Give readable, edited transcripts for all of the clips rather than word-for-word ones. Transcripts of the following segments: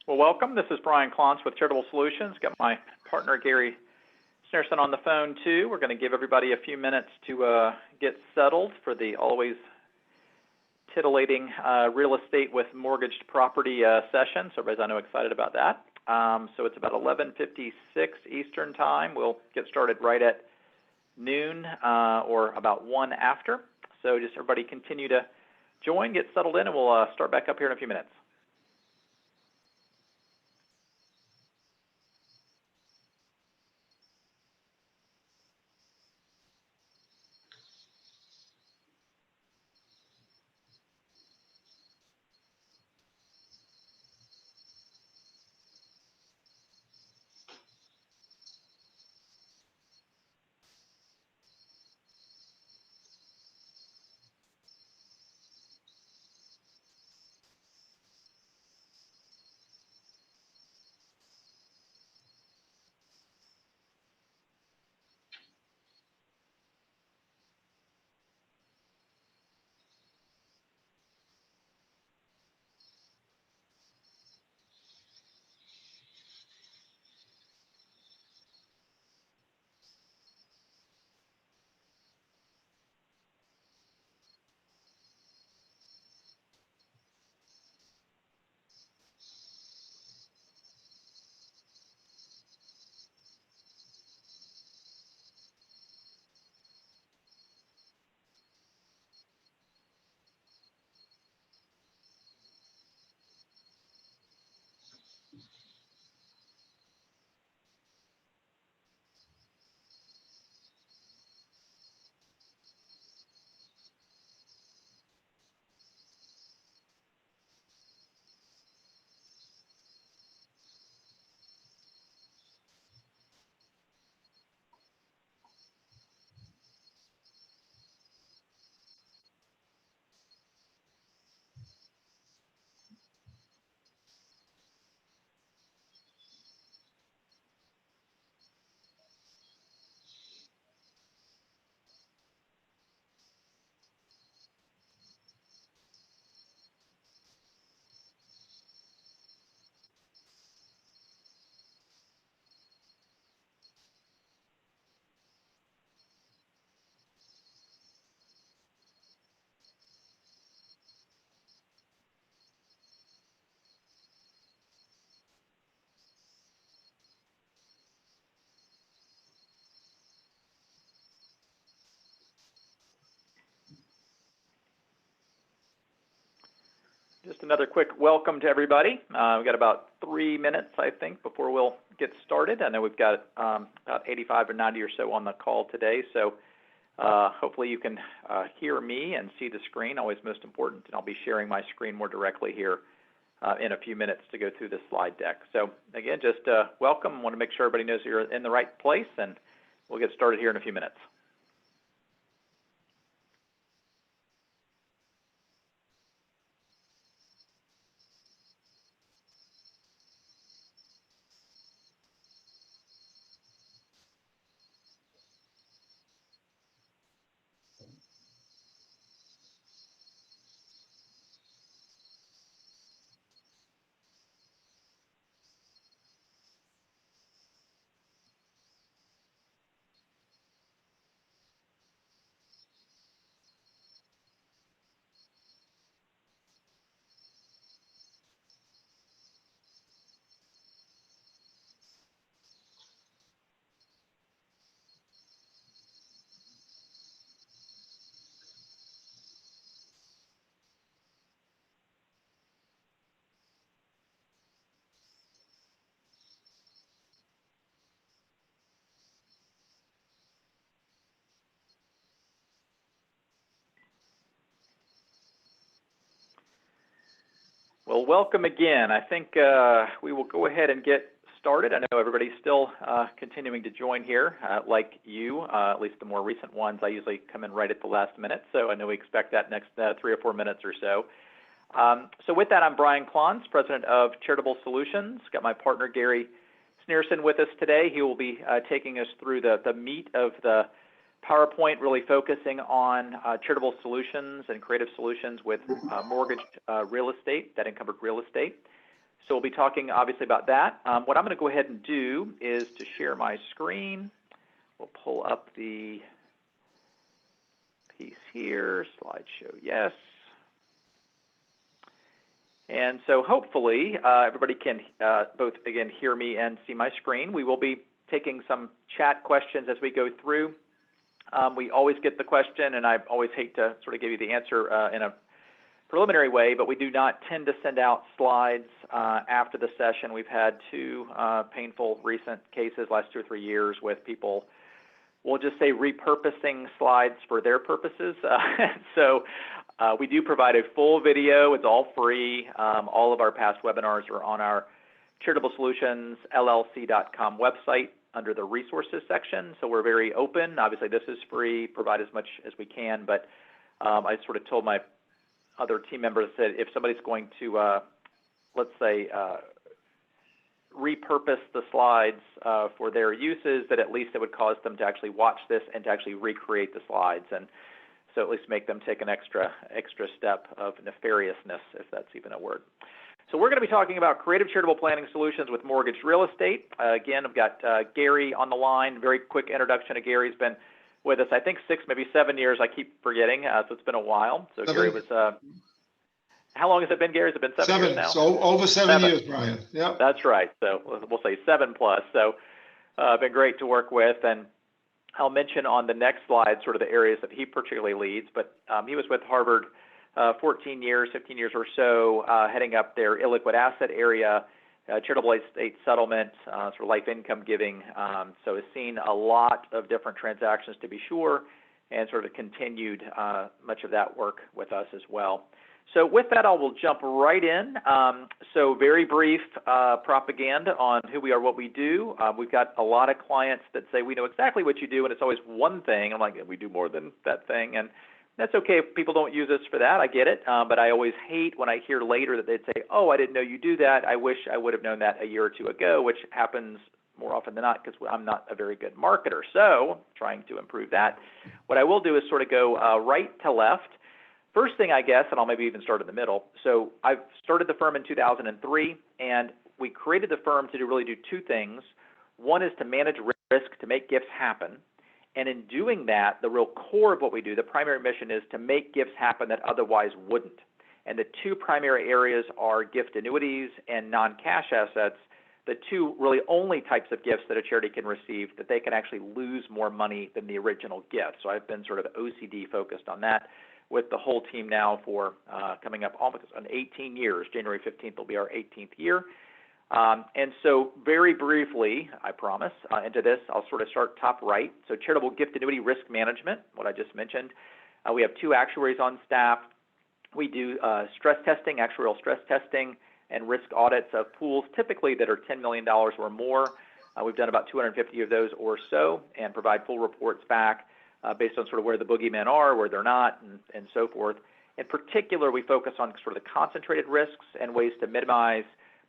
Well, welcome. This is Brian Klontz with Charitable Solutions. Got my partner, Gary Sneerson, on the phone, too. We're going to give everybody a few minutes to get settled for the always titillating real estate with mortgaged property session. So everybody's, I know, excited about that. So it's about 11:56 Eastern Time. We'll get started right at noon or about 1 after. So just everybody continue to join, get settled in, and we'll start back up here in a few minutes. Just another quick welcome to everybody. We've got about 3 minutes, I think, before we'll get started. I know we've got about 85 or 90 or so on the call today, so hopefully you can hear me and see the screen, always most important, and I'll be sharing my screen more directly here in a few minutes to go through the slide deck. So again, just welcome. I want to make sure everybody knows you're in the right place, and we'll get started here in a few minutes. Well, welcome again. I think we will go ahead and get started. I know everybody's still continuing to join here, like you, at least the more recent ones. I usually come in right at the last minute, so I know we expect that next 3 or 4 minutes or so. So with that, I'm Brian Klontz, president of Charitable Solutions. Got my partner, Gary Sneerson, with us today. He will be taking us through the meat of the PowerPoint, really focusing on charitable solutions and creative solutions with mortgaged real estate, debt encumbered real estate. So we'll be talking obviously about that. What I'm going to go ahead and do is to share my screen. We'll pull up the piece here, slideshow, yes. And so hopefully everybody can both, again, hear me and see my screen. We will be taking some chat questions as we go through. We always get the question, and I always hate to sort of give you the answer in a preliminary way, but we do not tend to send out slides after the session. We've had two painful recent cases last 2 or 3 years with people, we'll just say, repurposing slides for their purposes. So we do provide a full video. It's all free. All of our past webinars are on our CharitableSolutionsLLC.com website under the resources section. So we're very open. Obviously, this is free, provide as much as we can, but I sort of told my other team members that if somebody's going to, let's say, repurpose the slides for their uses, that at least it would cause them to actually watch this and to actually recreate the slides, and so at least make them take an extra step of nefariousness, if that's even a word. So we're going to be talking about creative charitable planning solutions with mortgage real estate. Again, I've got Gary on the line. Very quick introduction to Gary. He's been with us, I think, 6, maybe 7 years. I keep forgetting, so it's been a while. So 7. Gary was, how long has it been, Gary? Has it been 7 years now? So over 7 years, Brian. Yeah. That's right. So we'll say 7+. So been great to work with. And I'll mention on the next slide sort of the areas that he particularly leads. But he was with Harvard 14 years, 15 years or so, heading up their illiquid asset area, charitable estate settlement, sort of life income giving. So has seen a lot of different transactions, to be sure, and sort of continued much of that work with us as well. So with that, I will jump right in. So very brief propaganda on who we are, what we do. We've got a lot of clients that say, we know exactly what you do, and it's always one thing. I'm like, we do more than that thing. And that's okay if people don't use us for that. I get it. But I always hate when I hear later that they'd say, oh, I didn't know you do that. I wish I would have known that a year or two ago, which happens more often than not because I'm not a very good marketer. So trying to improve that. What I will do is sort of go right to left. First thing, I guess, and I'll maybe even start in the middle. So I've started the firm in 2003, and we created the firm to really do 2 things. One is to manage risk, to make gifts happen. And in doing that, the real core of what we do, the primary mission, is to make gifts happen that otherwise wouldn't. And the 2 primary areas are gift annuities and non-cash assets, the 2 really only types of gifts that a charity can receive that they can actually lose more money than the original gift. So I've been sort of OCD focused on that with the whole team now for coming up almost on 18 years. January 15th will be our 18th year. And so very briefly, I promise, into this, I'll sort of start top right. So charitable gift annuity risk management, what I just mentioned. We have 2 actuaries on staff. We do stress testing, actuarial stress testing, and risk audits of pools typically that are $10 million or more. We've done about 250 of those or so and provide full reports back based on sort of where the boogeymen are, where they're not, and so forth. In particular, we focus on sort of the concentrated risks and ways to minimize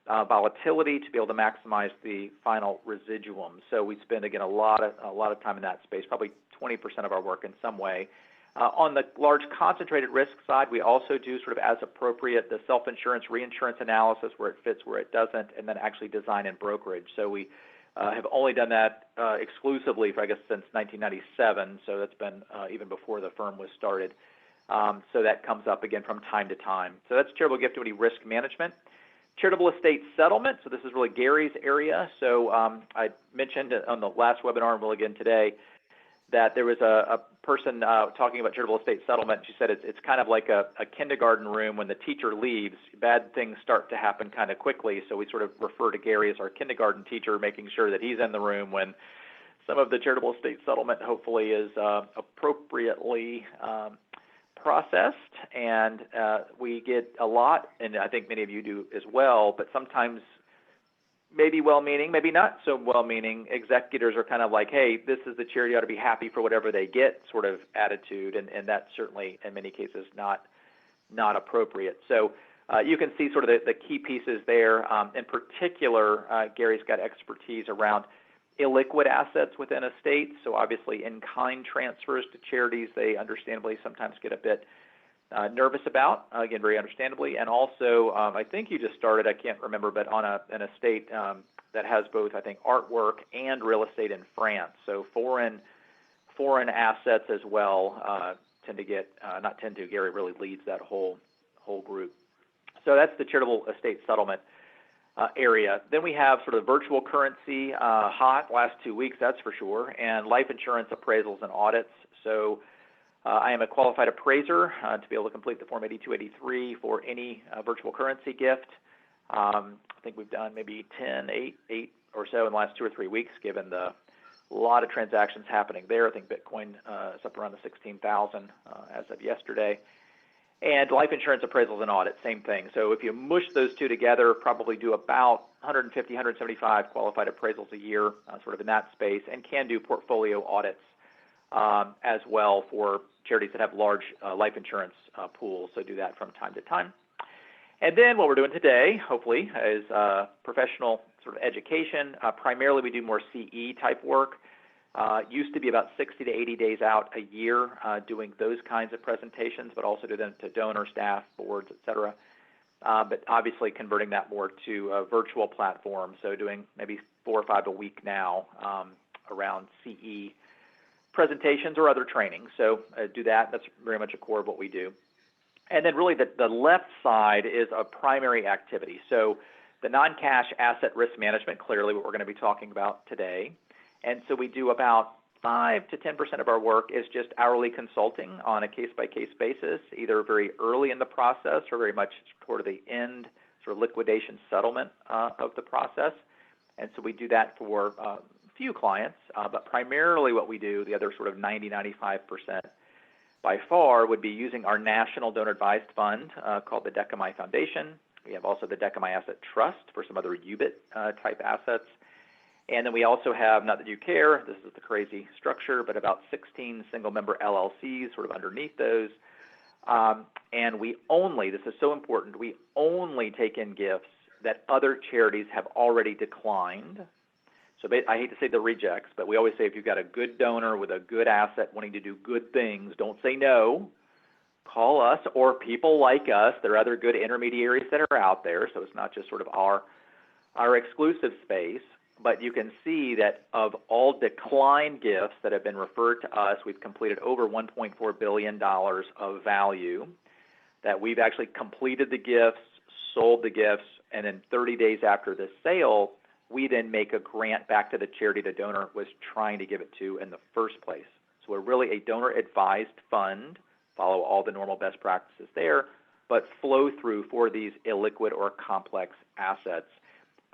volatility to be able to maximize the final residuum. So we spend, again, a lot of time in that space, probably 20% of our work in some way. On the large concentrated risk side, we also do sort of as appropriate the self-insurance, reinsurance analysis where it fits, where it doesn't, and then actually design and brokerage. So we have only done that exclusively for, I guess, since 1997, so that's been even before the firm was started. So that comes up again from time to time. So that's charitable gift annuity risk management. Charitable estate settlement, so this is really Gary's area. So I mentioned on the last webinar, and will again today, that there was a person talking about charitable estate settlement. She said it's kind of like a kindergarten room. When the teacher leaves, bad things start to happen kind of quickly. So we sort of refer to Gary as our kindergarten teacher, making sure that he's in the room when some of the charitable estate settlement hopefully is appropriately processed. And we get a lot, and I think many of you do as well, but sometimes maybe well-meaning, maybe not so well-meaning, executors are kind of like, hey, this is the charity, ought to be happy for whatever they get sort of attitude, and that's certainly in many cases not appropriate. So you can see sort of the key pieces there. In particular, Gary's got expertise around illiquid assets within a state, so obviously in-kind transfers to charities, they understandably sometimes get a bit nervous about, again, very understandably. And also, I think you just started, I can't remember, but on an estate that has both, I think, artwork and real estate in France. So foreign assets as well tend to get, not tend to, Gary really leads that whole group. So that's the charitable estate settlement area. Then we have sort of virtual currency, hot last 2 weeks, that's for sure, and life insurance appraisals and audits. So I am a qualified appraiser to be able to complete the Form 8283 for any virtual currency gift. I think we've done maybe 8 or so in the last 2 or 3 weeks, given the lot of transactions happening there. I think Bitcoin is up around the 16,000 as of yesterday. And life insurance appraisals and audits, same thing. So if you mush those two together, probably do about 150, 175 qualified appraisals a year, sort of in that space, and can do portfolio audits as well for charities that have large life insurance pools. So do that from time to time. And then what we're doing today, hopefully, is professional sort of education. Primarily, we do more CE type work. Used to be about 60 to 80 days out a year doing those kinds of presentations, but also do them to donor, staff, boards, et cetera. But obviously converting that more to a virtual platform, so doing maybe 4 or 5 a week now around CE presentations or other training. So do that. That's very much a core of what we do. And then really the left side is a primary activity. So the non-cash asset risk management, clearly what we're going to be talking about today. And so we do about 5 to 10% of our work is just hourly consulting on a case-by-case basis, either very early in the process or very much toward the end, sort of liquidation settlement of the process. And so we do that for a few clients, but primarily what we do, the other sort of 90, 95% by far, would be using our national donor advised fund called the Decami Foundation. We have also the Decami Asset Trust for some other UBIT type assets. And then we also have, not that you care, this is the crazy structure, but about 16 single-member LLCs sort of underneath those. And we only, this is so important, we only take in gifts that other charities have already declined. So I hate to say the rejects, but we always say if you've got a good donor with a good asset wanting to do good things, don't say no. Call us or people like us. There are other good intermediaries that are out there, so it's not just sort of our exclusive space. But you can see that of all declined gifts that have been referred to us, we've completed over $1.4 billion of value, that we've actually completed the gifts, sold the gifts, and then 30 days after the sale, we then make a grant back to the charity the donor was trying to give it to in the first place. So we're really a donor-advised fund, follow all the normal best practices there, but flow through for these illiquid or complex assets.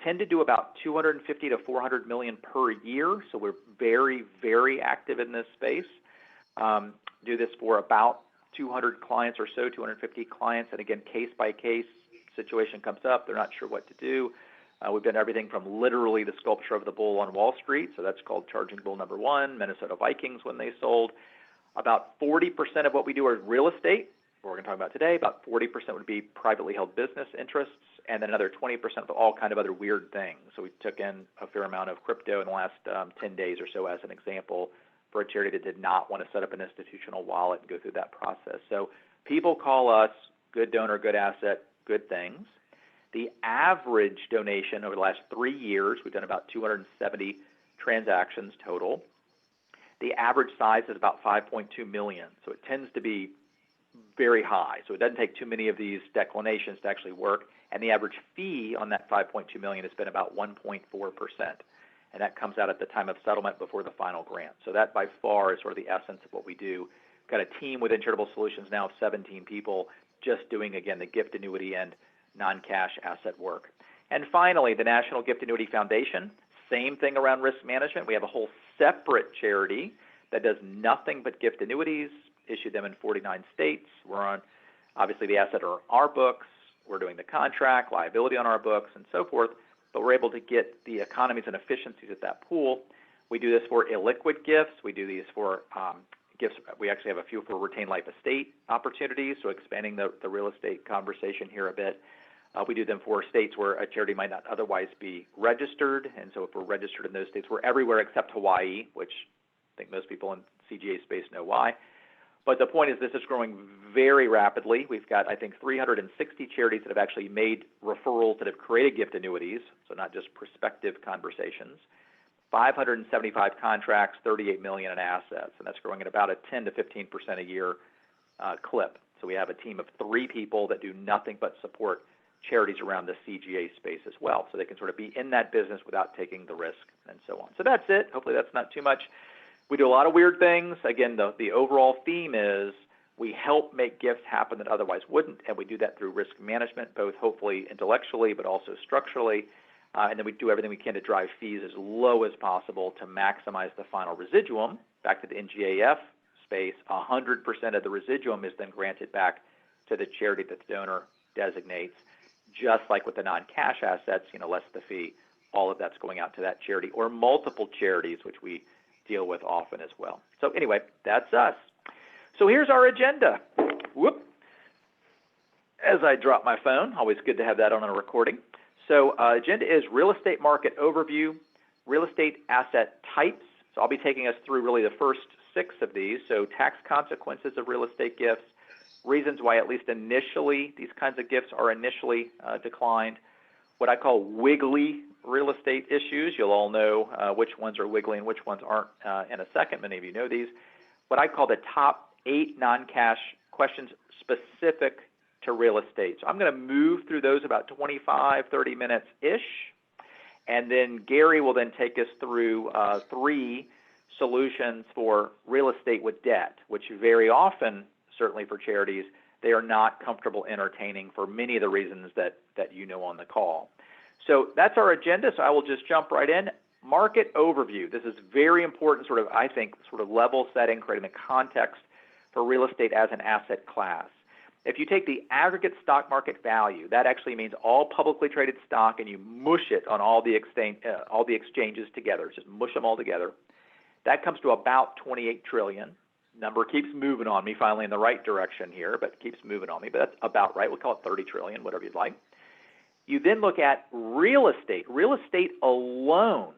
Tend to do about 250 to 400 million per year, so we're very, very active in this space. Do this for about 200 clients or so, 250 clients, and again, case-by-case situation comes up, they're not sure what to do. We've done everything from literally the sculpture of the bull on Wall Street, so that's called Charging Bull number 1, Minnesota Vikings when they sold. About 40% of what we do is real estate, what we're going to talk about today. About 40% would be privately held business interests, and then another 20% of all kind of other weird things. So we took in a fair amount of crypto in the last 10 days or so as an example for a charity that did not want to set up an institutional wallet and go through that process. So people call us good donor, good asset, good things. The average donation over the last 3 years, we've done about 270 transactions total. The average size is about 5.2 million, so it tends to be very high. So it doesn't take too many of these declinations to actually work. And the average fee on that 5.2 million has been about 1.4%. And that comes out at the time of settlement before the final grant. So that by far is sort of the essence of what we do. Got a team within Charitable Solutions now of 17 people just doing, again, the gift annuity and non-cash asset work. And finally, the National Gift Annuity Foundation, same thing around risk management. We have a whole separate charity that does nothing but gift annuities, issued them in 49 states. We're on, obviously, the asset are our books. We're doing the contract, liability on our books, and so forth, but we're able to get the economies and efficiencies at that pool. We do this for illiquid gifts. We do these for gifts. We actually have a few for retained life estate opportunities, so expanding the real estate conversation here a bit. We do them for states where a charity might not otherwise be registered, and so if we're registered in those states, we're everywhere except Hawaii, which I think most people in CGA space know why. But the point is this is growing very rapidly. We've got, I think, 360 charities that have actually made referrals that have created gift annuities, so not just prospective conversations. 575 contracts, 38 million in assets, and that's growing at about a 10 to 15% a year clip. So we have a team of 3 people that do nothing but support charities around the CGA space as well, so they can sort of be in that business without taking the risk and so on. So that's it. Hopefully that's not too much. We do a lot of weird things. Again, the overall theme is we help make gifts happen that otherwise wouldn't, and we do that through risk management, both hopefully intellectually but also structurally. And then we do everything we can to drive fees as low as possible to maximize the final residuum. Back to the NGAF space, 100% of the residuum is then granted back to the charity that the donor designates. Just like with the non-cash assets, less the fee, all of that's going out to that charity or multiple charities, which we deal with often as well. So anyway, that's us. So here's our agenda. Whoop. As I drop my phone, always good to have that on a recording. So agenda is real estate market overview, real estate asset types. So I'll be taking us through really the first 6 of these. So tax consequences of real estate gifts, reasons why at least initially these kinds of gifts are initially declined, what I call wiggly real estate issues. You'll all know which ones are wiggly and which ones aren't in a second. Many of you know these. What I call the top 8 non-cash questions specific to real estate. So I'm going to move through those about 25, 30 minutes-ish, and then Gary will then take us through 3 solutions for real estate with debt, which very often, certainly for charities, they are not comfortable entertaining for many of the reasons that you know on the call. So that's our agenda, so I will just jump right in. Market overview. This is very important, I think, level setting, creating the context for real estate as an asset class. If you take the aggregate stock market value, that actually means all publicly traded stock, and you mush it on all the exchanges together, just mush them all together, that comes to about 28 trillion. Number keeps moving on me, finally in the right direction here, but keeps moving on me, but that's about right. We'll call it 30 trillion, whatever you'd like. You then look at real estate. Real estate alone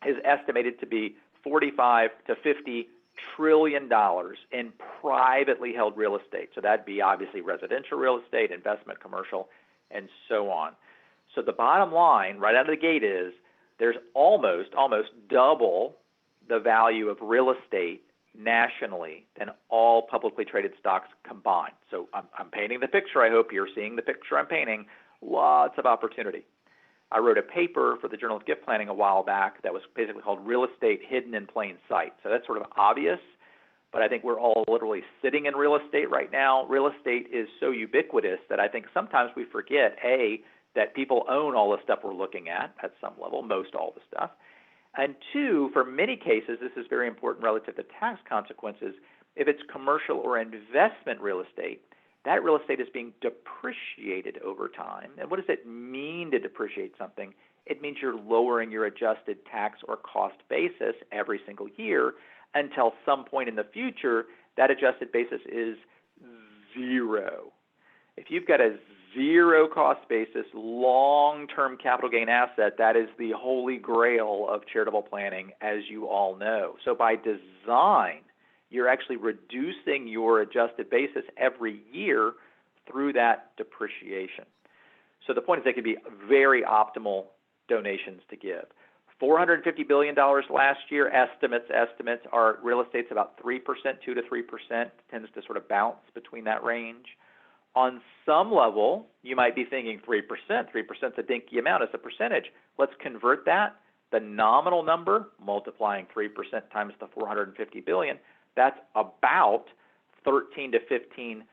is estimated to be 45 to 50 trillion dollars in privately held real estate. So that'd be obviously residential real estate, investment, commercial, and so on. So the bottom line right out of the gate is there's almost double the value of real estate nationally than all publicly traded stocks combined. So I'm painting the picture. I hope you're seeing the picture I'm painting. Lots of opportunity. I wrote a paper for the Journal of Gift Planning a while back that was basically called Real Estate Hidden in Plain Sight. So that's sort of obvious, but I think we're all literally sitting in real estate right now. Real estate is so ubiquitous that I think sometimes we forget, A, that people own all the stuff we're looking at some level, most all the stuff. And 2, for many cases, this is very important relative to tax consequences, if it's commercial or investment real estate, that real estate is being depreciated over time. And what does it mean to depreciate something? It means you're lowering your adjusted tax or cost basis every single year until some point in the future that adjusted basis is 0. If you've got a 0 cost basis, long-term capital gain asset, that is the holy grail of charitable planning, as you all know. So by design, you're actually reducing your adjusted basis every year through that depreciation. So the point is they could be very optimal donations to give. $450 billion last year, estimates are real estate's about 3%, 2 to 3%, tends to sort of bounce between that range. On some level, you might be thinking 3%. 3% is a dinky amount as a percentage. Let's convert that. The nominal number, multiplying 3% times the 450 billion, that's about 13 to 15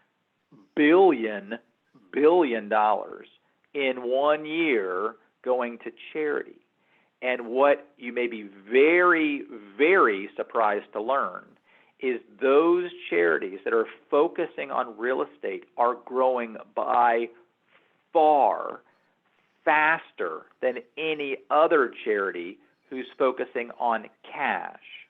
billion dollars in 1 year going to charity. And what you may be very, very surprised to learn is those charities that are focusing on real estate are growing by far faster than any other charity who's focusing on cash.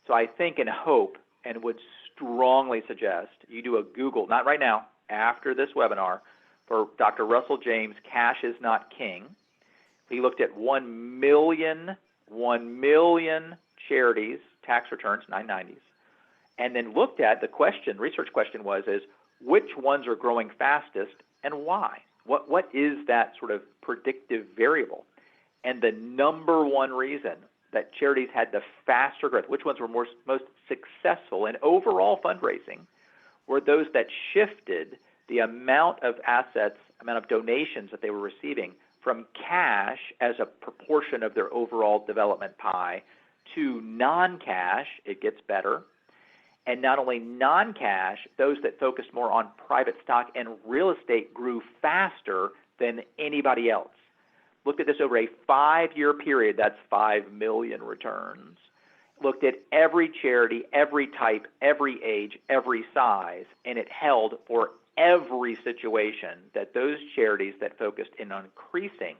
So I think and hope and would strongly suggest you do a Google, not right now, after this webinar, for Dr. Russell James, Cash is Not King. He looked at 1 million charities, tax returns, 990s, and then looked at the question, research question was, is which ones are growing fastest and why? What is that sort of predictive variable? And the number one reason that charities had the faster growth, which ones were most successful in overall fundraising, were those that shifted the amount of assets, amount of donations that they were receiving from cash as a proportion of their overall development pie to non-cash. It gets better. And not only non-cash, those that focused more on private stock and real estate grew faster than anybody else. Looked at this over a 5-year period, that's 5 million returns. Looked at every charity, every type, every age, every size, and it held for every situation that those charities that focused in on increasing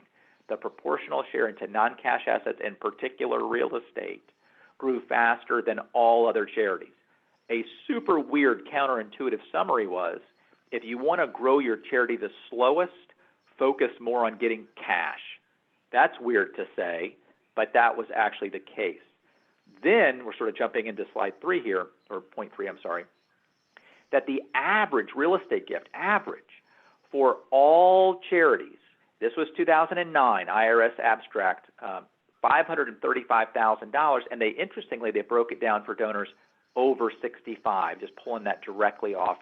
the proportional share into non-cash assets, in particular real estate, grew faster than all other charities. A super weird counterintuitive summary was, if you want to grow your charity the slowest, focus more on getting cash. That's weird to say, but that was actually the case. Then we're sort of jumping into slide 3 here, or point 3, I'm sorry, that the average real estate gift, average, for all charities, this was 2009, IRS abstract, $535,000, and interestingly, they broke it down for donors over 65, just pulling that directly off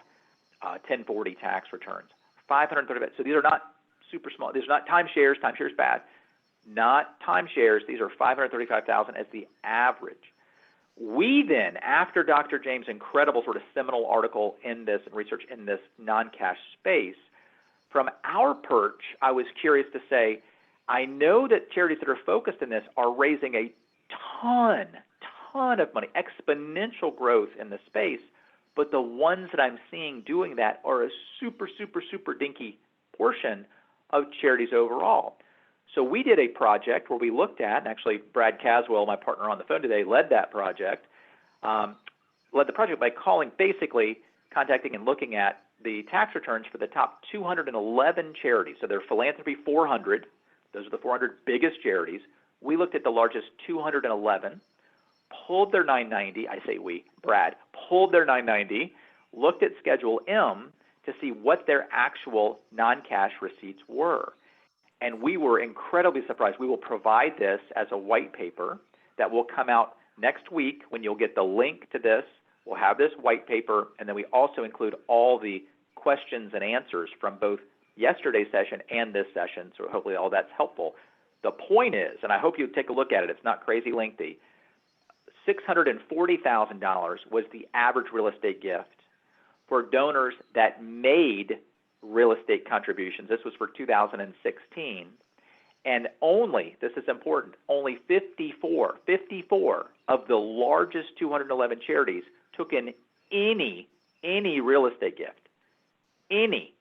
1040 tax returns. 535. So these are not super small. These are not timeshares. Timeshares bad. Not timeshares. These are 535,000 as the average. We then, after Dr. James' incredible sort of seminal article in this and research in this non-cash space, from our perch, I was curious to say, I know that charities that are focused in this are raising a ton of money, exponential growth in the space, but the ones that I'm seeing doing that are a super dinky portion of charities overall. So we did a project where we looked at, and actually Brad Caswell, my partner on the phone today, led the project by contacting and looking at the tax returns for the top 211 charities. So they're Philanthropy 400. Those are the 400 biggest charities. We looked at the largest 211, pulled their 990, I say we, Brad, pulled their 990, looked at Schedule M to see what their actual non-cash receipts were. And we were incredibly surprised. We will provide this as a white paper that will come out next week when you'll get the link to this. We'll have this white paper, and then we also include all the questions and answers from both yesterday's session and this session, so hopefully all that's helpful. The point is, and I hope you take a look at it, it's not crazy lengthy, $640,000 was the average real estate gift for donors that made real estate contributions. This was for 2016. And only, this is important, only 54 of the largest 211 charities took in any real estate gift. Any.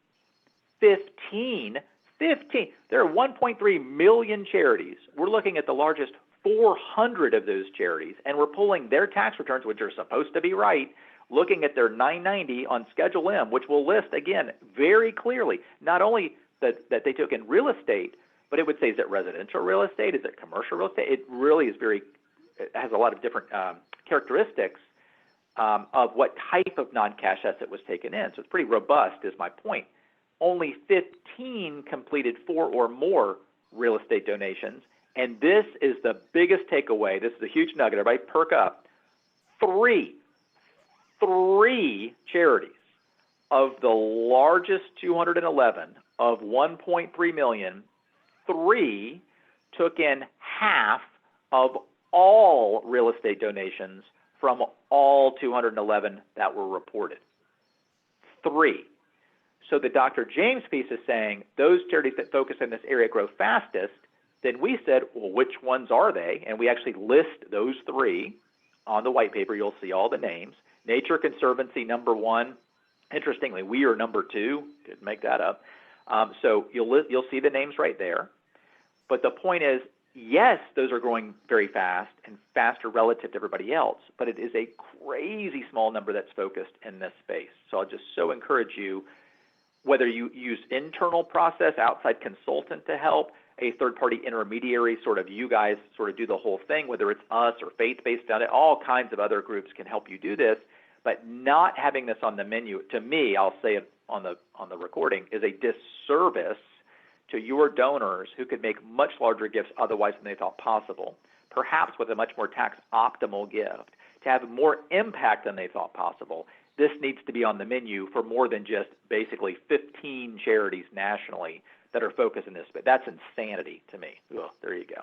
15. There are 1.3 million charities. We're looking at the largest 400 of those charities, and we're pulling their tax returns, which are supposed to be right, looking at their 990 on Schedule M, which will list, again, very clearly, not only that they took in real estate, but it would say, is it residential real estate? Is it commercial real estate? It really is it has a lot of different characteristics of what type of non-cash asset was taken in. So it's pretty robust, is my point. Only 15 completed 4 or more real estate donations, and this is the biggest takeaway. This is a huge nugget. Everybody perk up. Three charities of the largest 211 of 1.3 million, 3 took in half of all real estate donations from all 211 that were reported. 3. So the Dr. James piece is saying those charities that focus in this area grow fastest. Then we said, well, which ones are they? And we actually list those 3 on the white paper. You'll see all the names. Nature Conservancy, number 1. Interestingly, we are number 2. Didn't make that up. So you'll see the names right there. But the point is, yes, those are growing very fast and faster relative to everybody else, but it is a crazy small number that's focused in this space. So I'll just so encourage you, whether you use internal process, outside consultant to help, a third-party intermediary, sort of you guys sort of do the whole thing, whether it's us or faith-based on it, all kinds of other groups can help you do this. But not having this on the menu, to me, I'll say it on the recording, is a disservice to your donors who could make much larger gifts otherwise than they thought possible, perhaps with a much more tax optimal gift, to have more impact than they thought possible. This needs to be on the menu for more than just basically 15 charities nationally that are focused in this. But that's insanity to me. Ugh, there you go.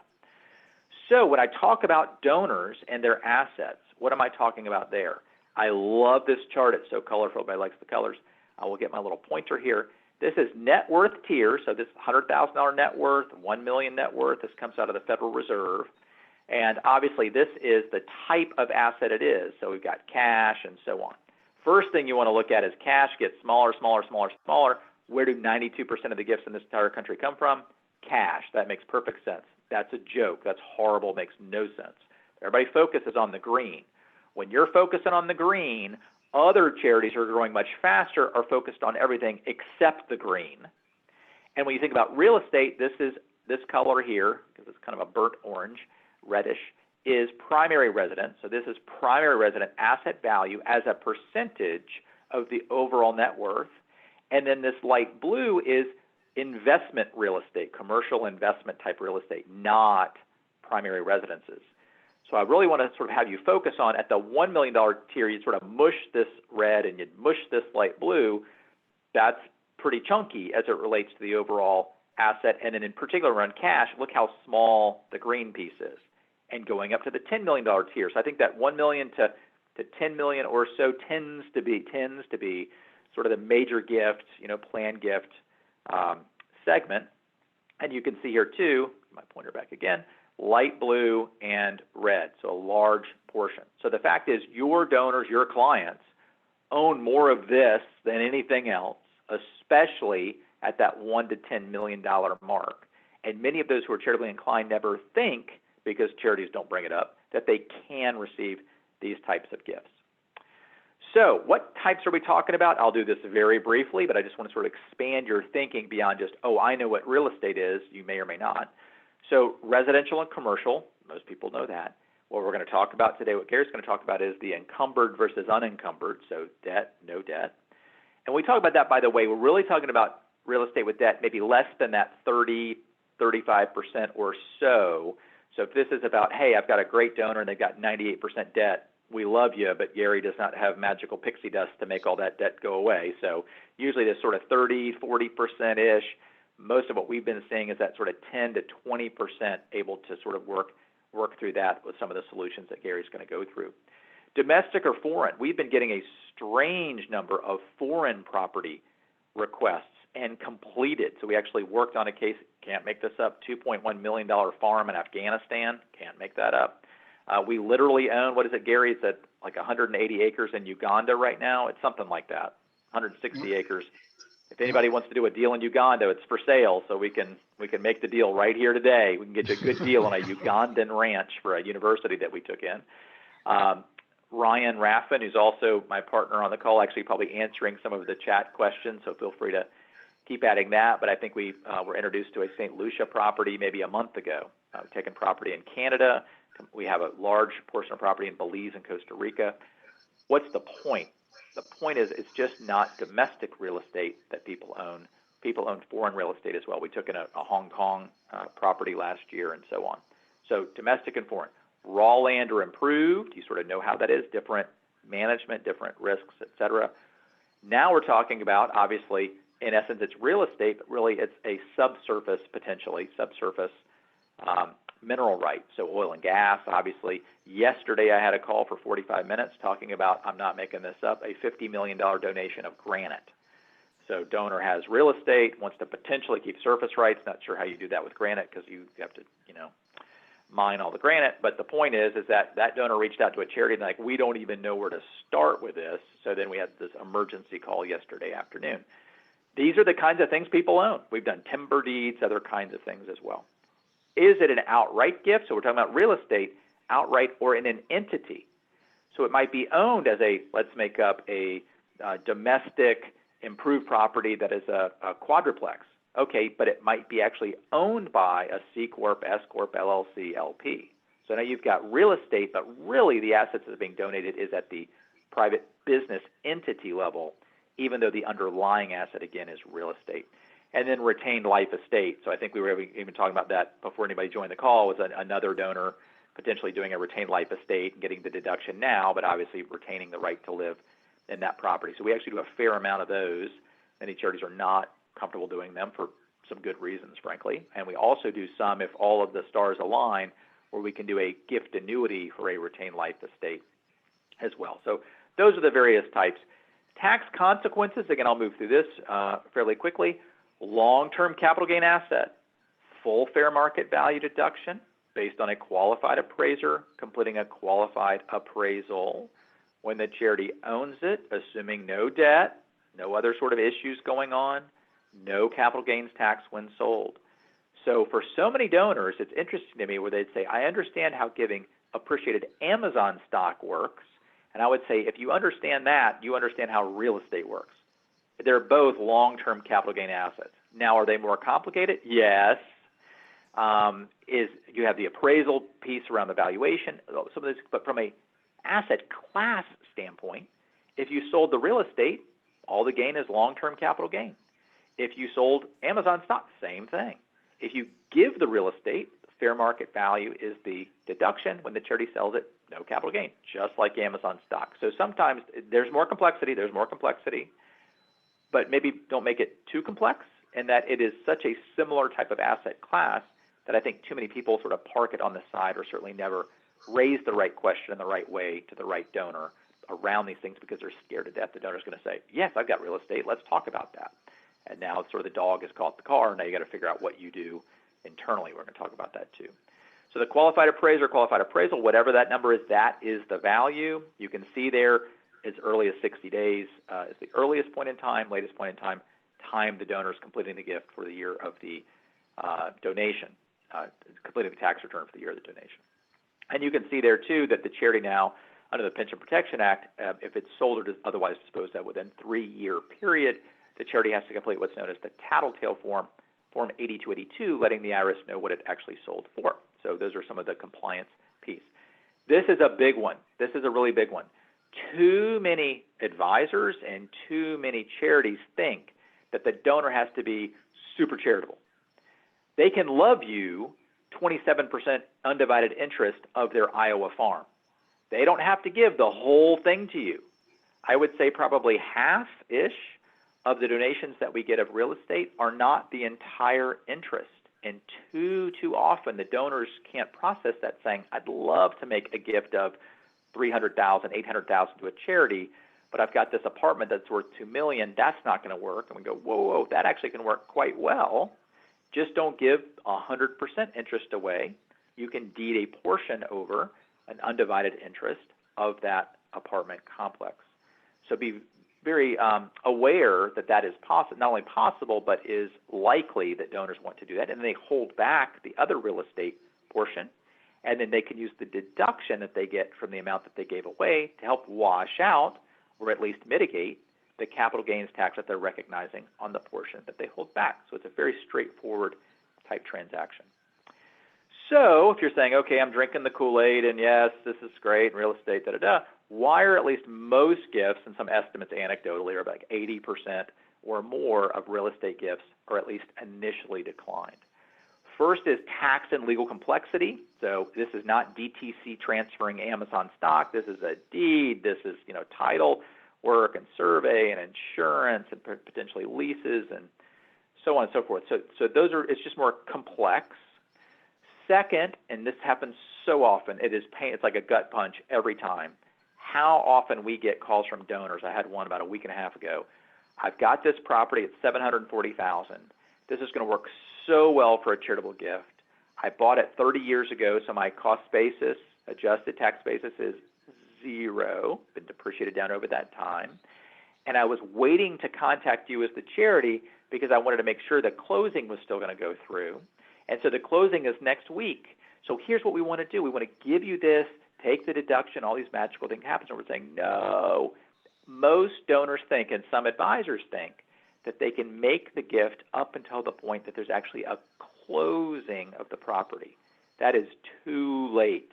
So when I talk about donors and their assets, what am I talking about there? I love this chart. It's so colorful. Everybody likes the colors. I will get my little pointer here. This is net worth tier. So this $100,000 net worth, $1 million net worth. This comes out of the Federal Reserve. And obviously this is the type of asset it is. So we've got cash and so on. First thing you want to look at is cash gets smaller, smaller, smaller, smaller. Where do 92% of the gifts in this entire country come from? Cash. That makes perfect sense. That's a joke. That's horrible. Makes no sense. Everybody focuses on the green. When you're focusing on the green, other charities who are growing much faster are focused on everything except the green. And when you think about real estate, this color here, because it's kind of a burnt orange, reddish, is primary residence. So this is primary resident asset value as a percentage of the overall net worth. And then this light blue is investment real estate, commercial investment type real estate, not primary residences. So I really want to sort of have you focus on at the $1 million tier, you sort of mush this red and you mush this light blue. That's pretty chunky as it relates to the overall asset. And then in particular around cash, look how small the green piece is. And going up to the $10 million tier. So I think that $1 million to $10 million or so tends to be sort of the major gift, planned gift segment. And you can see here too, my pointer back again, light blue and red, so a large portion. So the fact is your donors, your clients, own more of this than anything else, especially at that $1 to $10 million mark. And many of those who are charitably inclined never think, because charities don't bring it up, that they can receive these types of gifts. So what types are we talking about? I'll do this very briefly, but I just want to sort of expand your thinking beyond just, oh, I know what real estate is. You may or may not. So residential and commercial, most people know that. What we're going to talk about today, what Gary's going to talk about is the encumbered versus unencumbered, so debt, no debt. And when we talk about that, by the way, we're really talking about real estate with debt, maybe less than that 30, 35% or so. So if this is about, hey, I've got a great donor and they've got 98% debt, we love you, but Gary does not have magical pixie dust to make all that debt go away. So usually this sort of 30, 40%-ish. Most of what we've been seeing is that sort of 10 to 20% able to sort of work through that with some of the solutions that Gary's going to go through. Domestic or foreign, we've been getting a strange number of foreign property requests and completed. So we actually worked on a case, can't make this up, $2.1 million farm in Afghanistan, can't make that up. We literally own, what is it, Gary? It's at like 180 acres in Uganda right now. It's something like that, 160 acres. If anybody wants to do a deal in Uganda, it's for sale, so we can make the deal right here today. We can get you a good deal on a Ugandan ranch for a university that we took in. Ryan Raffin, who's also my partner on the call, actually probably answering some of the chat questions, so feel free to keep adding that. But I think we were introduced to a St. Lucia property maybe a month ago. We've taken property in Canada. We have a large portion of property in Belize and Costa Rica. What's the point? The point is it's just not domestic real estate that people own. People own foreign real estate as well. We took in a Hong Kong property last year and so on. So domestic and foreign. Raw land or improved, you sort of know how that is, different management, different risks, et cetera. Now we're talking about, obviously, in essence, it's real estate, but really it's a subsurface, potentially, subsurface mineral rights, so oil and gas, obviously. Yesterday I had a call for 45 minutes talking about, I'm not making this up, a $50 million donation of granite. So donor has real estate, wants to potentially keep surface rights, not sure how you do that with granite because you have to, mine all the granite. But the point is that donor reached out to a charity and like, we don't even know where to start with this. So then we had this emergency call yesterday afternoon. These are the kinds of things people own. We've done timber deeds, other kinds of things as well. Is it an outright gift? So we're talking about real estate, outright or in an entity. So it might be owned as let's make up a domestic improved property that is a quadruplex. Okay, but it might be actually owned by a C Corp, S Corp, LLC, LP. So now you've got real estate, but really the assets that are being donated is at the private business entity level, even though the underlying asset, again, is real estate. And then retained life estate. So I think we were even talking about that before anybody joined the call, was another donor potentially doing a retained life estate and getting the deduction now, but obviously retaining the right to live in that property. So we actually do a fair amount of those. Many charities are not comfortable doing them for some good reasons, frankly. And we also do some, if all of the stars align, where we can do a gift annuity for a retained life estate as well. So those are the various types. Tax consequences, again, I'll move through this fairly quickly. Long-term capital gain asset, full fair market value deduction based on a qualified appraiser completing a qualified appraisal when the charity owns it, assuming no debt, no other sort of issues going on, no capital gains tax when sold. So for so many donors, it's interesting to me where they'd say, I understand how giving appreciated Amazon stock works, and I would say if you understand that, you understand how real estate works. They're both long-term capital gain assets. Now, are they more complicated? Yes. You have the appraisal piece around the valuation, some of this, but from a asset class standpoint, if you sold the real estate, all the gain is long-term capital gain. If you sold Amazon stock, same thing. If you give the real estate, fair market value is the deduction. When the charity sells it, no capital gain, just like Amazon stock. So sometimes there's more complexity, but maybe don't make it too complex, and that it is such a similar type of asset class that I think too many people sort of park it on the side or certainly never raise the right question in the right way to the right donor around these things because they're scared to death. The donor's going to say, yes, I've got real estate, let's talk about that. And now it's sort of the dog has caught the car, and now you got to figure out what you do internally. We're going to talk about that too. So the qualified appraiser, qualified appraisal, whatever that number is, that is the value. You can see there as early as 60 days is the earliest point in time, latest point in time the donor is completing the gift for the year of the donation, completing the tax return for the year of the donation. And you can see there too that the charity now, under the Pension Protection Act, if it's sold or otherwise disposed of within 3-year period, the charity has to complete what's known as the tattletale form, Form 8282, letting the IRS know what it actually sold for. So those are some of the compliance piece. This is a big one. This is a really big one. Too many advisors and too many charities think that the donor has to be super charitable. They can love you 27% undivided interest of their Iowa farm. They don't have to give the whole thing to you. I would say probably half-ish of the donations that we get of real estate are not the entire interest. And too often the donors can't process that, saying, I'd love to make a gift of $300,000, $800,000 to a charity, but I've got this apartment that's worth $2 million. That's not going to work. And we go, whoa, that actually can work quite well. Just don't give 100% interest away. You can deed a portion over an undivided interest of that apartment complex. So be very aware that that is possible, not only possible, but is likely that donors want to do that. And they hold back the other real estate portion, and then they can use the deduction that they get from the amount that they gave away to help wash out or at least mitigate the capital gains tax that they're recognizing on the portion that they hold back. So it's a very straightforward type transaction. So if you're saying, okay, I'm drinking the Kool-Aid, and yes, this is great, real estate, why are at least most gifts, and some estimates anecdotally are like 80% or more of real estate gifts are at least initially declined? First is tax and legal complexity. So this is not DTC transferring Amazon stock. This is a deed. This is, title work and survey and insurance and potentially leases and so on and so forth. So those are, it's just more complex. Second, and this happens so often, it's like a gut punch every time. How often we get calls from donors. I had one about a week and a half ago. I've got this property at $740,000. This is going to work so well for a charitable gift. I bought it 30 years ago, so my cost basis, adjusted tax basis, is zero, been depreciated down over that time. And I was waiting to contact you as the charity because I wanted to make sure the closing was still going to go through. And so the closing is next week. So here's what we want to do. We want to give you this, take the deduction, all these magical things happen. And we're saying, no. Most donors think, and some advisors think, that they can make the gift up until the point that there's actually a closing of the property. That is too late.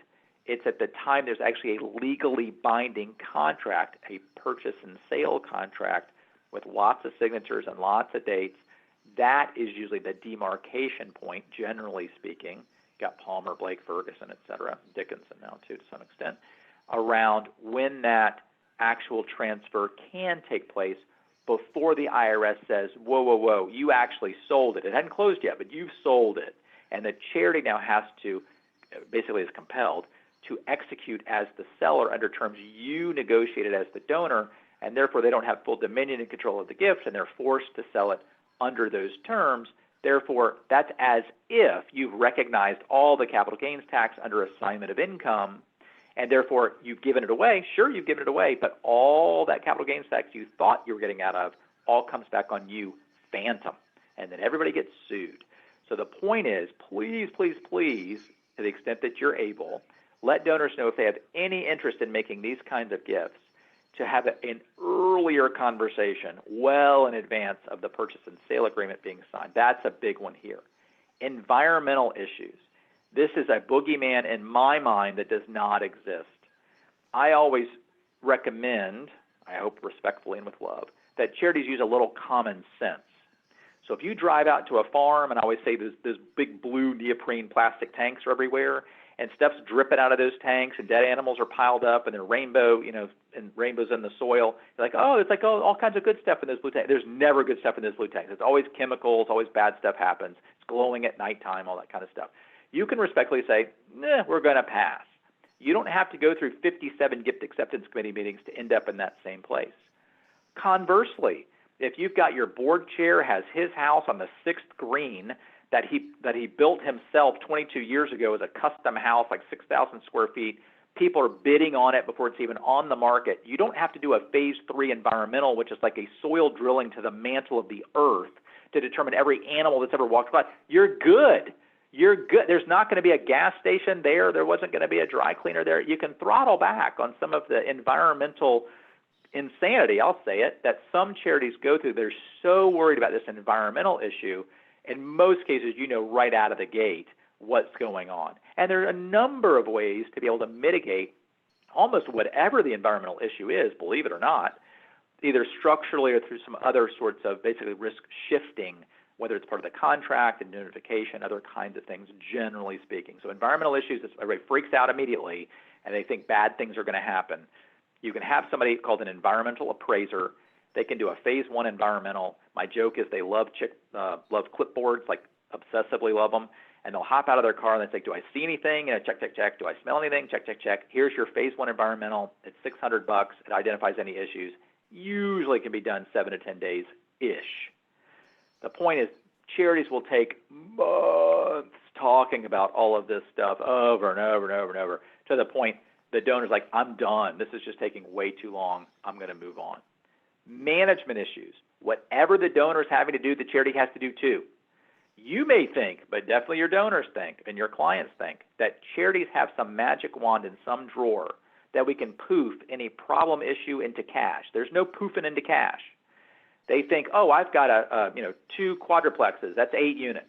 It's at the time there's actually a legally binding contract, a purchase and sale contract with lots of signatures and lots of dates. That is usually the demarcation point, generally speaking. Got Palmer, Blake, Ferguson, et cetera, Dickinson now too to some extent, around when that actual transfer can take place before the IRS says, whoa, whoa, whoa, you actually sold it. It hadn't closed yet, but you've sold it. And the charity now has to, basically is compelled, to execute as the seller under terms you negotiated as the donor, and therefore they don't have full dominion and control of the gift, and they're forced to sell it under those terms. Therefore, that's as if you've recognized all the capital gains tax under assignment of income, and therefore you've given it away. Sure, you've given it away, but all that capital gains tax you thought you were getting out of all comes back on you, phantom, and then everybody gets sued. So the point is, please, please, please, to the extent that you're able, let donors know if they have any interest in making these kinds of gifts to have an earlier conversation well in advance of the purchase and sale agreement being signed. That's a big one here. Environmental issues. This is a boogeyman in my mind that does not exist. I always recommend, I hope respectfully and with love, that charities use a little common sense. So if you drive out to a farm, and I always say there's big blue neoprene plastic tanks are everywhere, and stuff's dripping out of those tanks, and dead animals are piled up, and they're rainbow, and rainbows in the soil. You're like, oh, it's like all kinds of good stuff in those blue tanks. There's never good stuff in those blue tanks. It's always chemicals, always bad stuff happens. It's glowing at nighttime, all that kind of stuff. You can respectfully say, nah, we're going to pass. You don't have to go through 57 gift acceptance committee meetings to end up in that same place. Conversely, if you've got your board chair has his house on the 6th green that he built himself 22 years ago as a custom house, like 6,000 square feet, people are bidding on it before it's even on the market. You don't have to do a phase 3 environmental, which is like a soil drilling to the mantle of the earth to determine every animal that's ever walked by. You're good. You're good. There's not going to be a gas station there. There wasn't going to be a dry cleaner there. You can throttle back on some of the environmental insanity, I'll say it, that some charities go through. They're so worried about this environmental issue. In most cases, you know right out of the gate what's going on. And there are a number of ways to be able to mitigate almost whatever the environmental issue is, believe it or not, either structurally or through some other sorts of basically risk shifting, whether it's part of the contract and notification, other kinds of things, generally speaking. So environmental issues, everybody freaks out immediately, and they think bad things are going to happen. You can have somebody called an environmental appraiser. They can do a phase 1 environmental. My joke is they love clipboards, like obsessively love them, and they'll hop out of their car and they say, do I see anything? And check, check, check. Do I smell anything? Check, check, check. Here's your phase 1 environmental. It's $600. It identifies any issues. Usually can be done 7 to 10 days-ish. The point is, charities will take months talking about all of this stuff over and over and over and over to the point the donor's like, I'm done. This is just taking way too long. I'm going to move on. Management issues. Whatever the donor's having to do, the charity has to do too. You may think, but definitely your donors think and your clients think, that charities have some magic wand in some drawer that we can poof any problem issue into cash. There's no poofing into cash. They think, oh, I've got 2 quadruplexes. That's 8 units.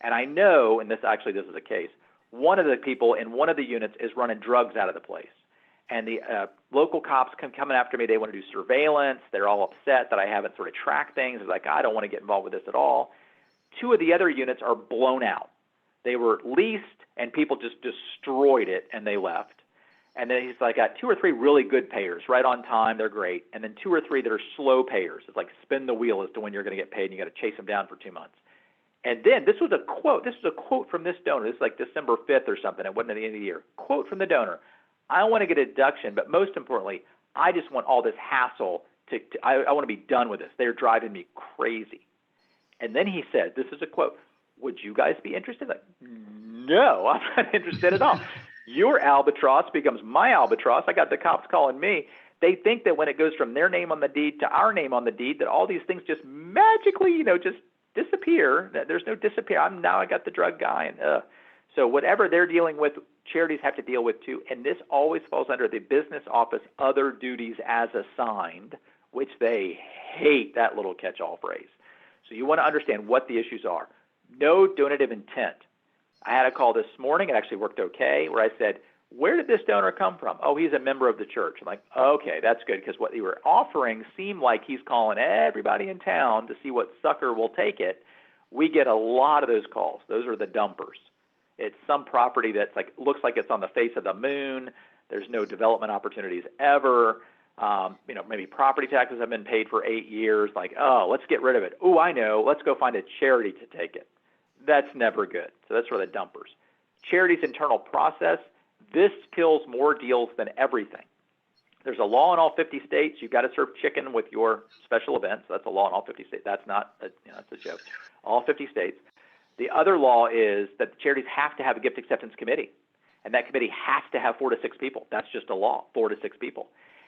And I know, and this is a case, one of the people in one of the units is running drugs out of the place. And the local cops coming after me. They want to do surveillance. They're all upset that I haven't sort of tracked things. It's like, I don't want to get involved with this at all. 2 of the other units are blown out. They were leased, and people just destroyed it, and they left. And then he's like, got 2 or 3 really good payers, right on time, they're great. And then 2 or 3 that are slow payers. It's like spin the wheel as to when you're going to get paid, and you got to chase them down for 2 months. And then this was a quote from this donor. This is like December 5th or something. It wasn't at the end of the year. Quote from the donor. I want to get a deduction, but most importantly, I just want all this hassle. I want to be done with this. They're driving me crazy. And then he said, this is a quote, would you guys be interested? Like, no, I'm not interested at all. Your albatross becomes my albatross. I got the cops calling me. They think that when it goes from their name on the deed to our name on the deed, that all these things just magically, just disappear. There's no disappear. I got the drug guy. And so whatever they're dealing with, charities have to deal with too. And this always falls under the business office other duties as assigned, which they hate that little catch-all phrase. So you want to understand what the issues are. No donative intent. I had a call this morning. It actually worked okay, where I said, Where did this donor come from? Oh, he's a member of the church. I'm like, okay, that's good, because what you were offering seemed like he's calling everybody in town to see what sucker will take it. We get a lot of those calls. Those are the dumpers. It's some property that's like looks like it's on the face of the moon. There's no development opportunities ever. Maybe property taxes have been paid for 8 years. Like, oh, let's get rid of it. Oh, I know. Let's go find a charity to take it. That's never good. So that's for the dumpers. Charity's internal process. This kills more deals than everything. There's a law in all 50 states. You've got to serve chicken with your special events. That's a law in all 50 states. That's not that's a joke. All 50 states. The other law is that the charities have to have a gift acceptance committee, and that committee has to have 4 to 6 people. That's just a law, 4 to 6 people.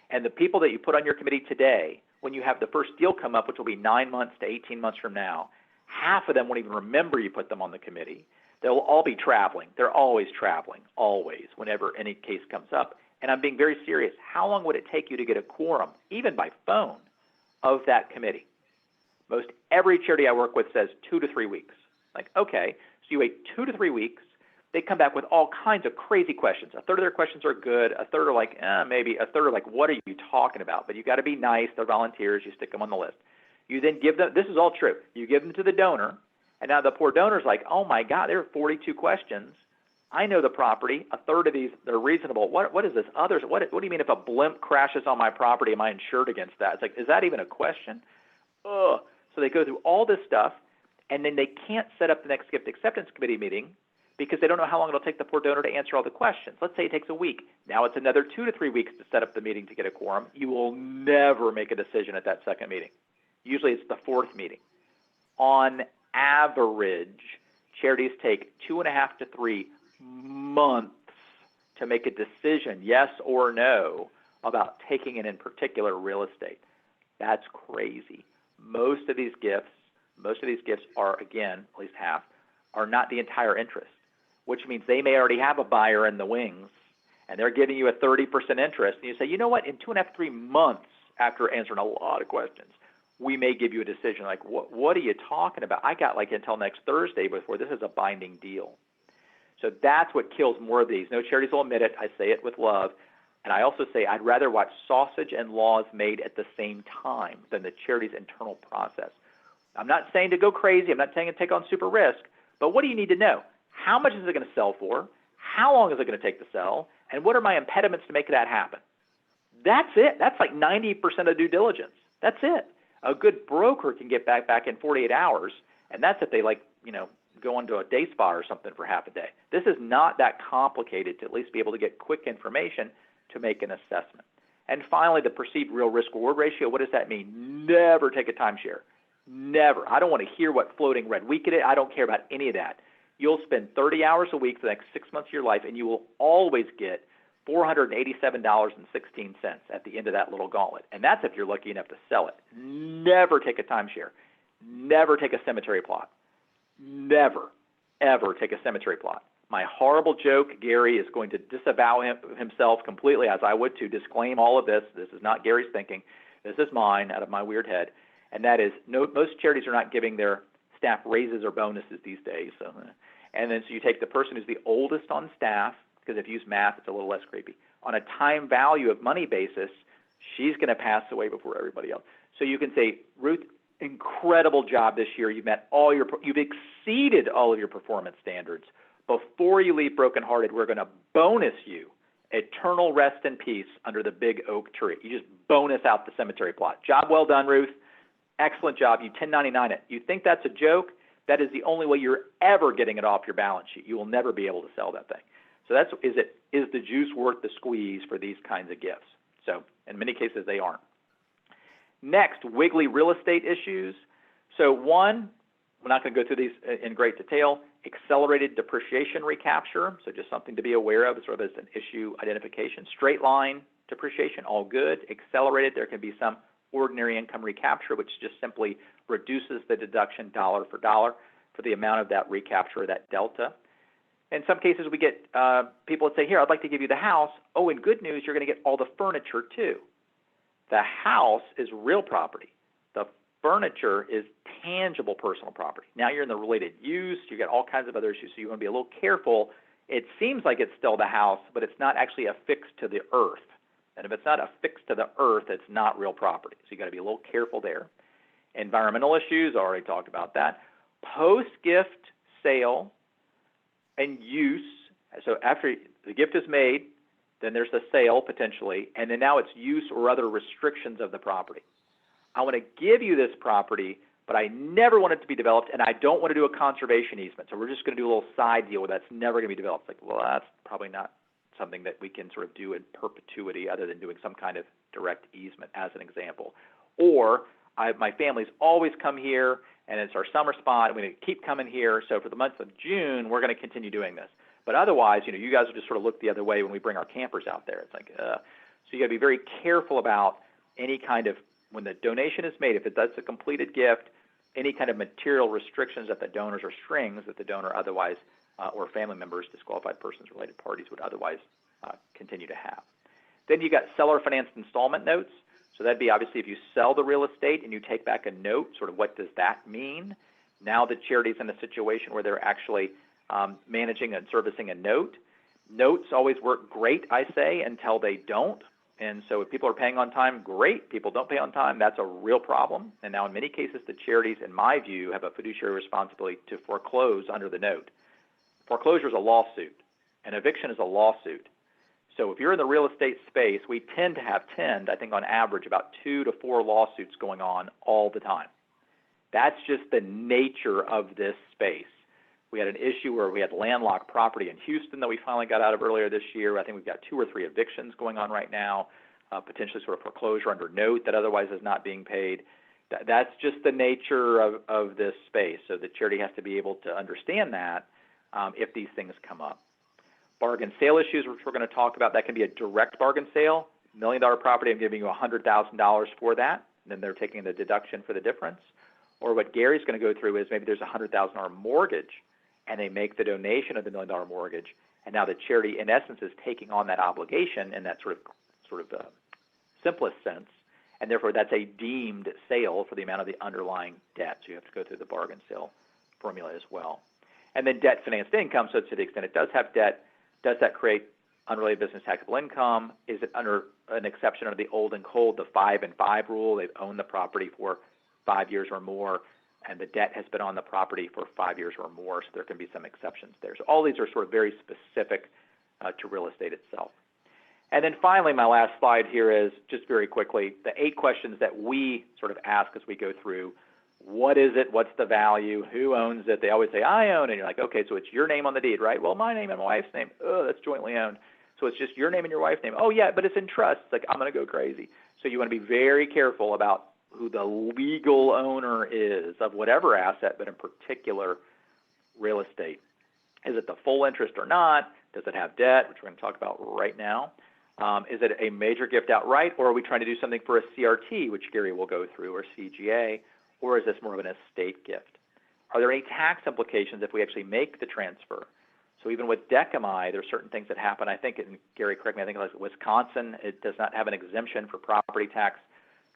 And the people that you put on your committee today, when you have the first deal come up, which will be 9 months to 18 months from now, half of them won't even remember you put them on the committee. They'll all be traveling. They're always traveling, always, whenever any case comes up. And I'm being very serious. How long would it take you to get a quorum, even by phone, of that committee? Most every charity I work with says 2 to 3 weeks. Like, okay, so you wait 2 to 3 weeks. They come back with all kinds of crazy questions. A third of their questions are good. A third are like, maybe. A third are like, what are you talking about? But you got to be nice. They're volunteers. You stick them on the list. You then give them, this is all true. You give them to the donor. And now the poor donor's like, oh, my God, there are 42 questions. I know the property. A third of these, they're reasonable. What is this? Others, what do you mean if a blimp crashes on my property, am I insured against that? It's like, is that even a question? Ugh. So they go through all this stuff, and then they can't set up the next gift acceptance committee meeting because they don't know how long it'll take the poor donor to answer all the questions. Let's say it takes a week. Now it's another 2 to 3 weeks to set up the meeting to get a quorum. You will never make a decision at that second meeting. Usually it's the fourth meeting. On average, charities take 2.5 to 3 months to make a decision, yes or no, about taking it in particular real estate. That's crazy. Most of these gifts are, again, at least half, are not the entire interest, which means they may already have a buyer in the wings, and they're giving you a 30% interest, and you say, you know what, in 2.5 to 3 months after answering a lot of questions, we may give you a decision. Like, what are you talking about? I got like until next Thursday before this is a binding deal. So that's what kills more of these. No charities will admit it. I say it with love. And I also say I'd rather watch sausage and laws made at the same time than the charity's internal process. I'm not saying to go crazy. I'm not saying to take on super risk. But what do you need to know? How much is it going to sell for? How long is it going to take to sell? And what are my impediments to make that happen? That's it. That's like 90% of due diligence. That's it. A good broker can get back in 48 hours, and that's if they go into a day spa or something for half a day. This is not that complicated to at least be able to get quick information to make an assessment. And finally, the perceived real risk-reward ratio. What does that mean? Never take a timeshare. Never. I don't want to hear what floating red week it is. I don't care about any of that. You'll spend 30 hours a week for the next 6 months of your life, and you will always get $487.16 at the end of that little gauntlet. And that's if you're lucky enough to sell it. Never take a timeshare. Never take a cemetery plot. Never, ever take a cemetery plot. My horrible joke, Gary, is going to disavow himself completely, as I would, to disclaim all of this. This is not Gary's thinking. This is mine out of my weird head. And that is, most charities are not giving their staff raises or bonuses these days. And then so you take the person who's the oldest on staff, because if you use math, it's a little less creepy. On a time value of money basis, she's going to pass away before everybody else. So you can say, Ruth, incredible job this year. You've exceeded all of your performance standards. Before you leave brokenhearted, we're going to bonus you eternal rest and peace under the big oak tree. You just bonus out the cemetery plot. Job well done, Ruth. Excellent job. You 1099 it. You think that's a joke? That is the only way you're ever getting it off your balance sheet. You will never be able to sell that thing. So is the juice worth the squeeze for these kinds of gifts? So in many cases, they aren't. Next, wiggly real estate issues. So one, we're not going to go through these in great detail. Accelerated depreciation recapture, so just something to be aware of, sort of as an issue identification. Straight line depreciation, all good. Accelerated, there can be some ordinary income recapture, which just simply reduces the deduction dollar for dollar for the amount of that recapture, that delta. In some cases, we get people that say, here, I'd like to give you the house. Oh, and good news, you're going to get all the furniture too. The house is real property. The furniture is tangible personal property. Now you're in the related use. You got all kinds of other issues, so you want to be a little careful It seems like it's still the house, but it's not actually affixed to the earth. And if it's not affixed to the earth, it's not real property. So you got to be a little careful there. Environmental issues, already talked about that. Post-gift sale and use. So after the gift is made, then there's the sale potentially, and then now it's use or other restrictions of the property. I want to give you this property, but I never want it to be developed, and I don't want to do a conservation easement. So we're just going to do a little side deal where that's never going to be developed. It's like, well, that's probably not something that we can sort of do in perpetuity other than doing some kind of direct easement as an example. Or my family's always come here, and it's our summer spot, and we're going to keep coming here. So for the month of June, we're going to continue doing this. But otherwise, you guys will just sort of look the other way when we bring our campers out there. It's like, so you got to be very careful about any kind of, when the donation is made, if that's a completed gift, any kind of material restrictions that the donors or strings that the donor otherwise, or family members, disqualified persons, related parties would otherwise continue to have. Then you got seller financed installment notes. So that'd be obviously if you sell the real estate and you take back a note, sort of what does that mean? Now the charity's in a situation where they're actually managing and servicing a note. Notes always work great, I say, until they don't. And so if people are paying on time, great. People don't pay on time, that's a real problem. And now in many cases, the charities, in my view, have a fiduciary responsibility to foreclose under the note. Foreclosure is a lawsuit. An eviction is a lawsuit. So if you're in the real estate space, we tend to have, I think on average, about 2 to 4 lawsuits going on all the time. That's just the nature of this space. We had an issue where we had landlocked property in Houston that we finally got out of earlier this year. I think we've got 2 or 3 evictions going on right now, potentially sort of foreclosure under note that otherwise is not being paid. That's just the nature of this space. So the charity has to be able to understand that if these things come up. Bargain sale issues, which we're going to talk about, that can be a direct bargain sale. $1 million property, I'm giving you $100,000 for that, and then they're taking the deduction for the difference. Or what Gary's going to go through is maybe there's a $100,000 mortgage, and they make the donation of the $1 million mortgage, and now the charity, in essence, is taking on that obligation in that sort of simplest sense, and therefore that's a deemed sale for the amount of the underlying debt. So you have to go through the bargain sale formula as well. And then debt financed income, so to the extent it does have debt, does that create unrelated business taxable income? Is it under an exception under the old and cold, the 5 and 5 rule? They've owned the property for 5 years or more, and the debt has been on the property for 5 years or more, so there can be some exceptions there. So all these are sort of very specific to real estate itself. And then finally, my last slide here is, just very quickly, the 8 questions that we sort of ask as we go through. What is it? What's the value? Who owns it? They always say, I own it. And you're like, okay, so it's your name on the deed, right? Well, my name and my wife's name. Oh, that's jointly owned. So it's just your name and your wife's name. Oh, yeah, but it's in trust. It's like, I'm going to go crazy. So you want to be very careful about who the legal owner is of whatever asset, but in particular real estate. Is it the full interest or not? Does it have debt, which we're going to talk about right now? Is it a major gift outright, or are we trying to do something for a CRT, which Gary will go through, or CGA, or is this more of an estate gift? Are there any tax implications if we actually make the transfer? So even with DECMI, there are certain things that happen. I think, and Gary, correct me, I think like Wisconsin, it does not have an exemption for property tax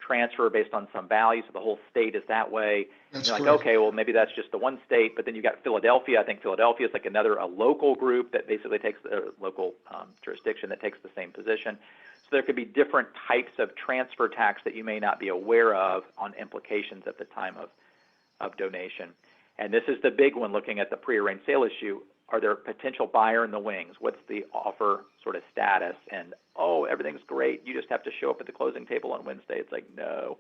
transfer based on some value, so the whole state is that way. That's you're like, correct. okay, well, maybe that's just the one state, but then you got Philadelphia. I think Philadelphia is like a local group that basically takes the local jurisdiction that takes the same position. So there could be different types of transfer tax that you may not be aware of on implications at the time of donation. And this is the big one, looking at the prearranged sale issue. Are there potential buyer in the wings? What's the offer sort of status? And, oh, everything's great. You just have to show up at the closing table on Wednesday. It's like, no.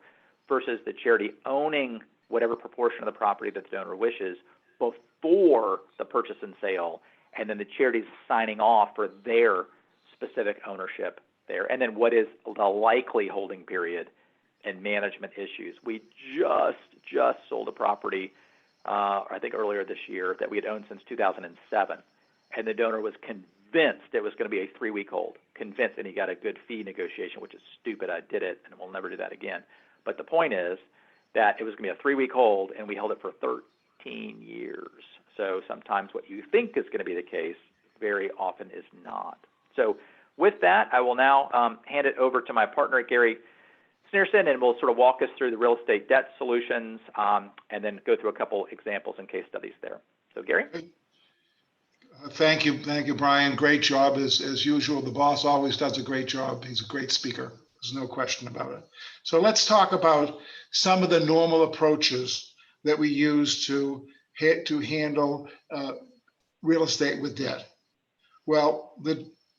Versus the charity owning whatever proportion of the property that the donor wishes before the purchase and sale, and then the charity's signing off for their specific ownership there. And then what is the likely holding period and management issues? We just sold a property I think earlier this year, that we had owned since 2007, and the donor was convinced it was going to be a 3-week hold, convinced, and he got a good fee negotiation, which is stupid. I did it, and we'll never do that again. But the point is that it was going to be a 3-week hold, and we held it for 13 years. So sometimes what you think is going to be the case very often is not. So with that, I will now hand it over to my partner, Gary Sneerson, and we'll sort of walk us through the real estate debt solutions and then go through a couple examples and case studies there. So, Gary? Thank you, Brian. Great job as usual. The boss always does a great job. He's a great speaker. There's no question about it. So let's talk about some of the normal approaches that we use to handle real estate with debt. Well,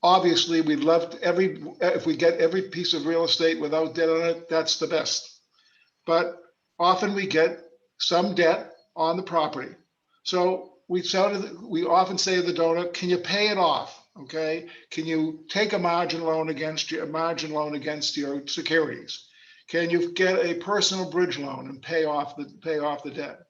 obviously we'd love if we get every piece of real estate without debt on it, that's the best. But often we get some debt on the property. So we often say to the donor, can you pay it off? Okay. Can you take a margin loan against your securities? Can you get a personal bridge loan and pay off the debt?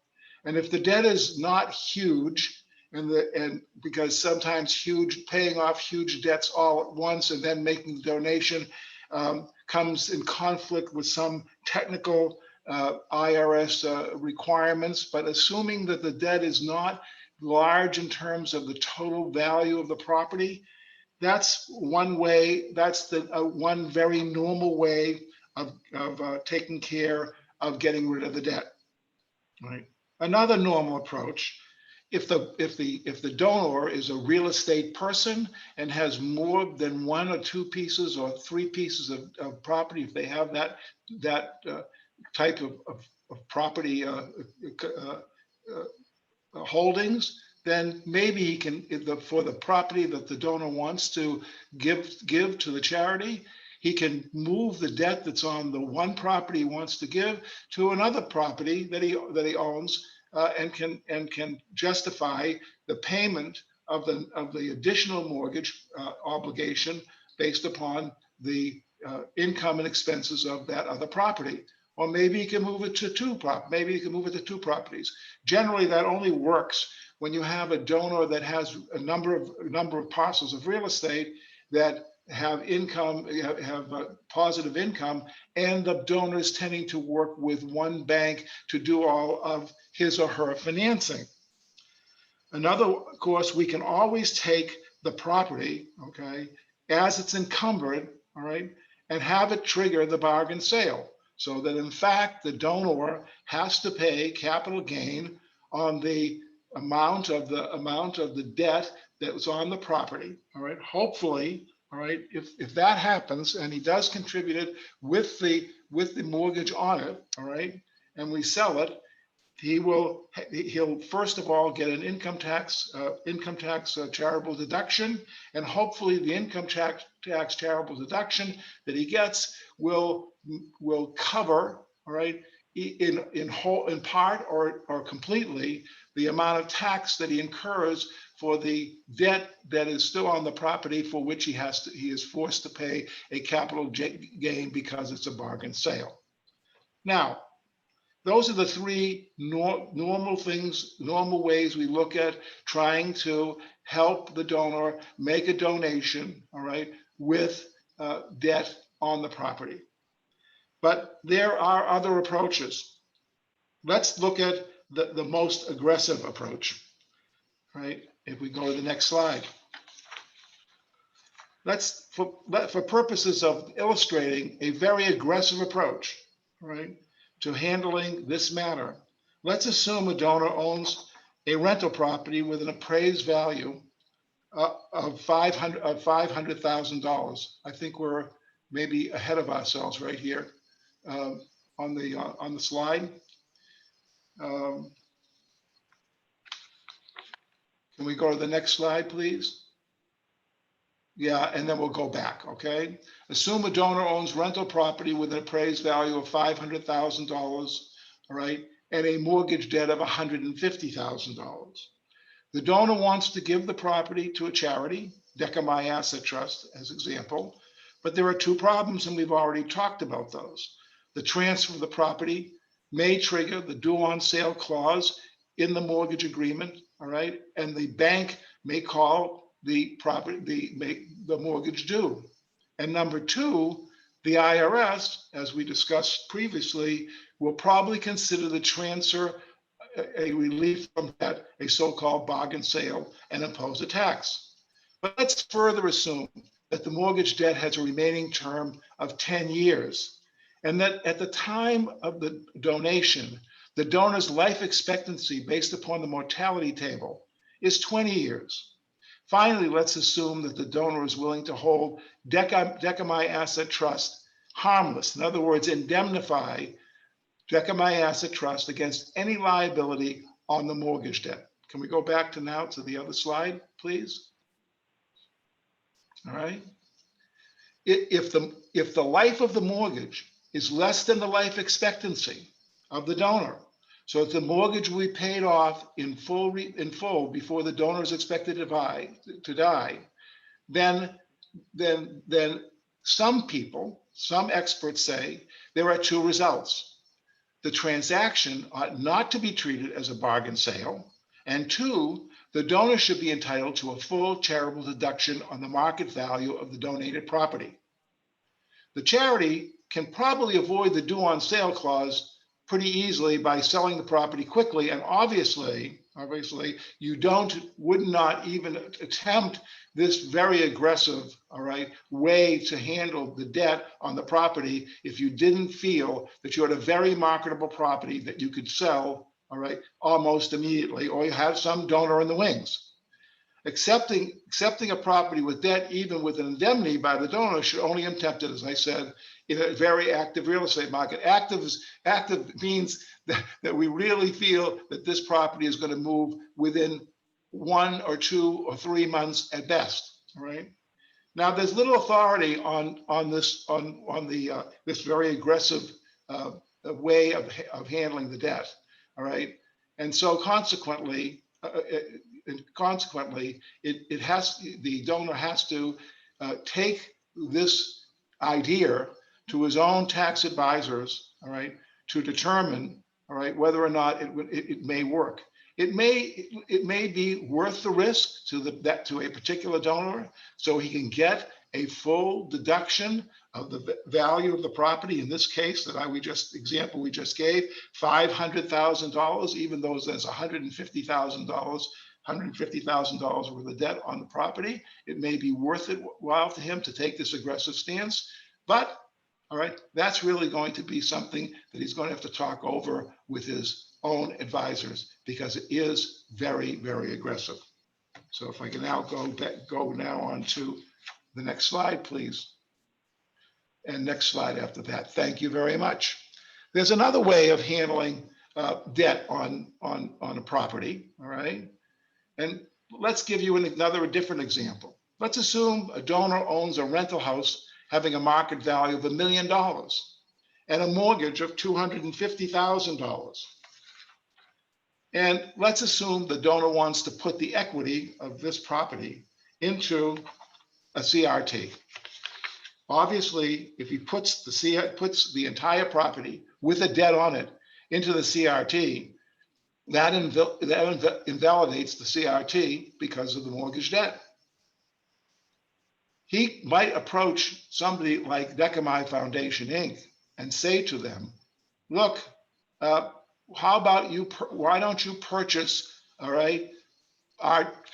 And if the debt is not huge, and because sometimes paying off huge debts all at once and then making the donation comes in conflict with some technical IRS requirements, but assuming that the debt is not large in terms of the total value of the property, that's one way. That's the one very normal way of taking care of getting rid of the debt. Right. Another normal approach, if the donor is a real estate person and has more than one or two pieces or three pieces of property, if they have that type of property holdings, then maybe he can, for the property that the donor wants to give to the charity, he can move the debt that's on the one property he wants to give to another property that he owns, and can justify the payment of the additional mortgage obligation based upon the income and expenses of that other property. Or maybe you can move it to two properties. Generally, that only works when you have a donor that has a number of parcels of real estate that have positive income, and the donor is tending to work with one bank to do all of his or her financing. Of course, we can always take the property, okay, as it's encumbered, all right, and have it trigger the bargain sale, so that in fact the donor has to pay capital gain on the amount of the debt that was on the property. All right. Hopefully, all right, if that happens and he does contribute it with the mortgage on it, all right, and we sell it, he'll first of all get an income tax charitable deduction, and hopefully the income tax charitable deduction that he gets will cover, all right, in part or completely the amount of tax that he incurs for the debt that is still on the property, for which he is forced to pay a capital gain because it's a bargain sale. Now, those are the three normal ways we look at trying to help the donor make a donation, all right, with debt on the property. But there are other approaches. Let's look at the most aggressive approach, right? If we go to the next slide. For purposes of illustrating a very aggressive approach, right, to handling this matter, let's assume a donor owns a rental property with an appraised value of $500,000. I think we're maybe ahead of ourselves right here on the slide. Can we go to the next slide, please? Yeah, and then we'll go back, okay? Assume a donor owns rental property with an appraised value of $500,000, all right, and a mortgage debt of $150,000. The donor wants to give the property to a charity, Decamai Asset Trust as example, but there are two problems, and we've already talked about those. The transfer of the property may trigger the due on sale clause in the mortgage agreement, all right, and the bank may call the mortgage due. And number two, the IRS, as we discussed previously, will probably consider the transfer a relief from debt, a so-called bargain sale, and impose a tax. But let's further assume that the mortgage debt has a remaining term of 10 years, and that at the time of the donation, the donor's life expectancy based upon the mortality table is 20 years. Finally, let's assume that the donor is willing to hold Decami Asset Trust harmless. In other words, indemnify Decami Asset Trust against any liability on the mortgage debt. Can we go back to now to the other slide, please? All right. If the life of the mortgage is less than the life expectancy of the donor, so if the mortgage will be paid off in full before the donor is expected to die, then some experts say there are two results. The transaction ought not to be treated as a bargain sale, and two, the donor should be entitled to a full charitable deduction on the market value of the donated property. The charity can probably avoid the due on sale clause pretty easily by selling the property quickly, and obviously you would not even attempt this very aggressive, all right, way to handle the debt on the property if you didn't feel that you had a very marketable property that you could sell, all right, almost immediately, or you have some donor in the wings. Accepting a property with debt, even with an indemnity by the donor, should only be attempted, as I said, in a very active real estate market. Active means that we really feel that this property is going to move within 1 or 2 or 3 months at best. All right. Now, there's little authority on this very aggressive way of handling the debt. All right, and so consequently, the donor has to take this idea to his own tax advisors, all right, to determine, all right, whether or not it may work. It may be worth the risk to a particular donor, so he can get a full deduction of the value of the property. In this case, example we just gave, $500,000, even though there's $150,000 worth of debt on the property. It may be worth it while to him to take this aggressive stance, but all right, that's really going to be something that he's going to have to talk over with his own advisors, because it is very, very aggressive. So if I can now go now on to the next slide, please. And next slide after that. Thank you very much. There's another way of handling debt on a property, all right? And let's give you a different example. Let's assume a donor owns a rental house having a market value of $1 million and a mortgage of $250,000. And let's assume the donor wants to put the equity of this property into a CRT. Obviously, if he puts the entire property with a debt on it into the CRT, that invalidates the CRT because of the mortgage debt. He might approach somebody like Decami Foundation, Inc. and say to them, look, how about why don't you purchase, all right,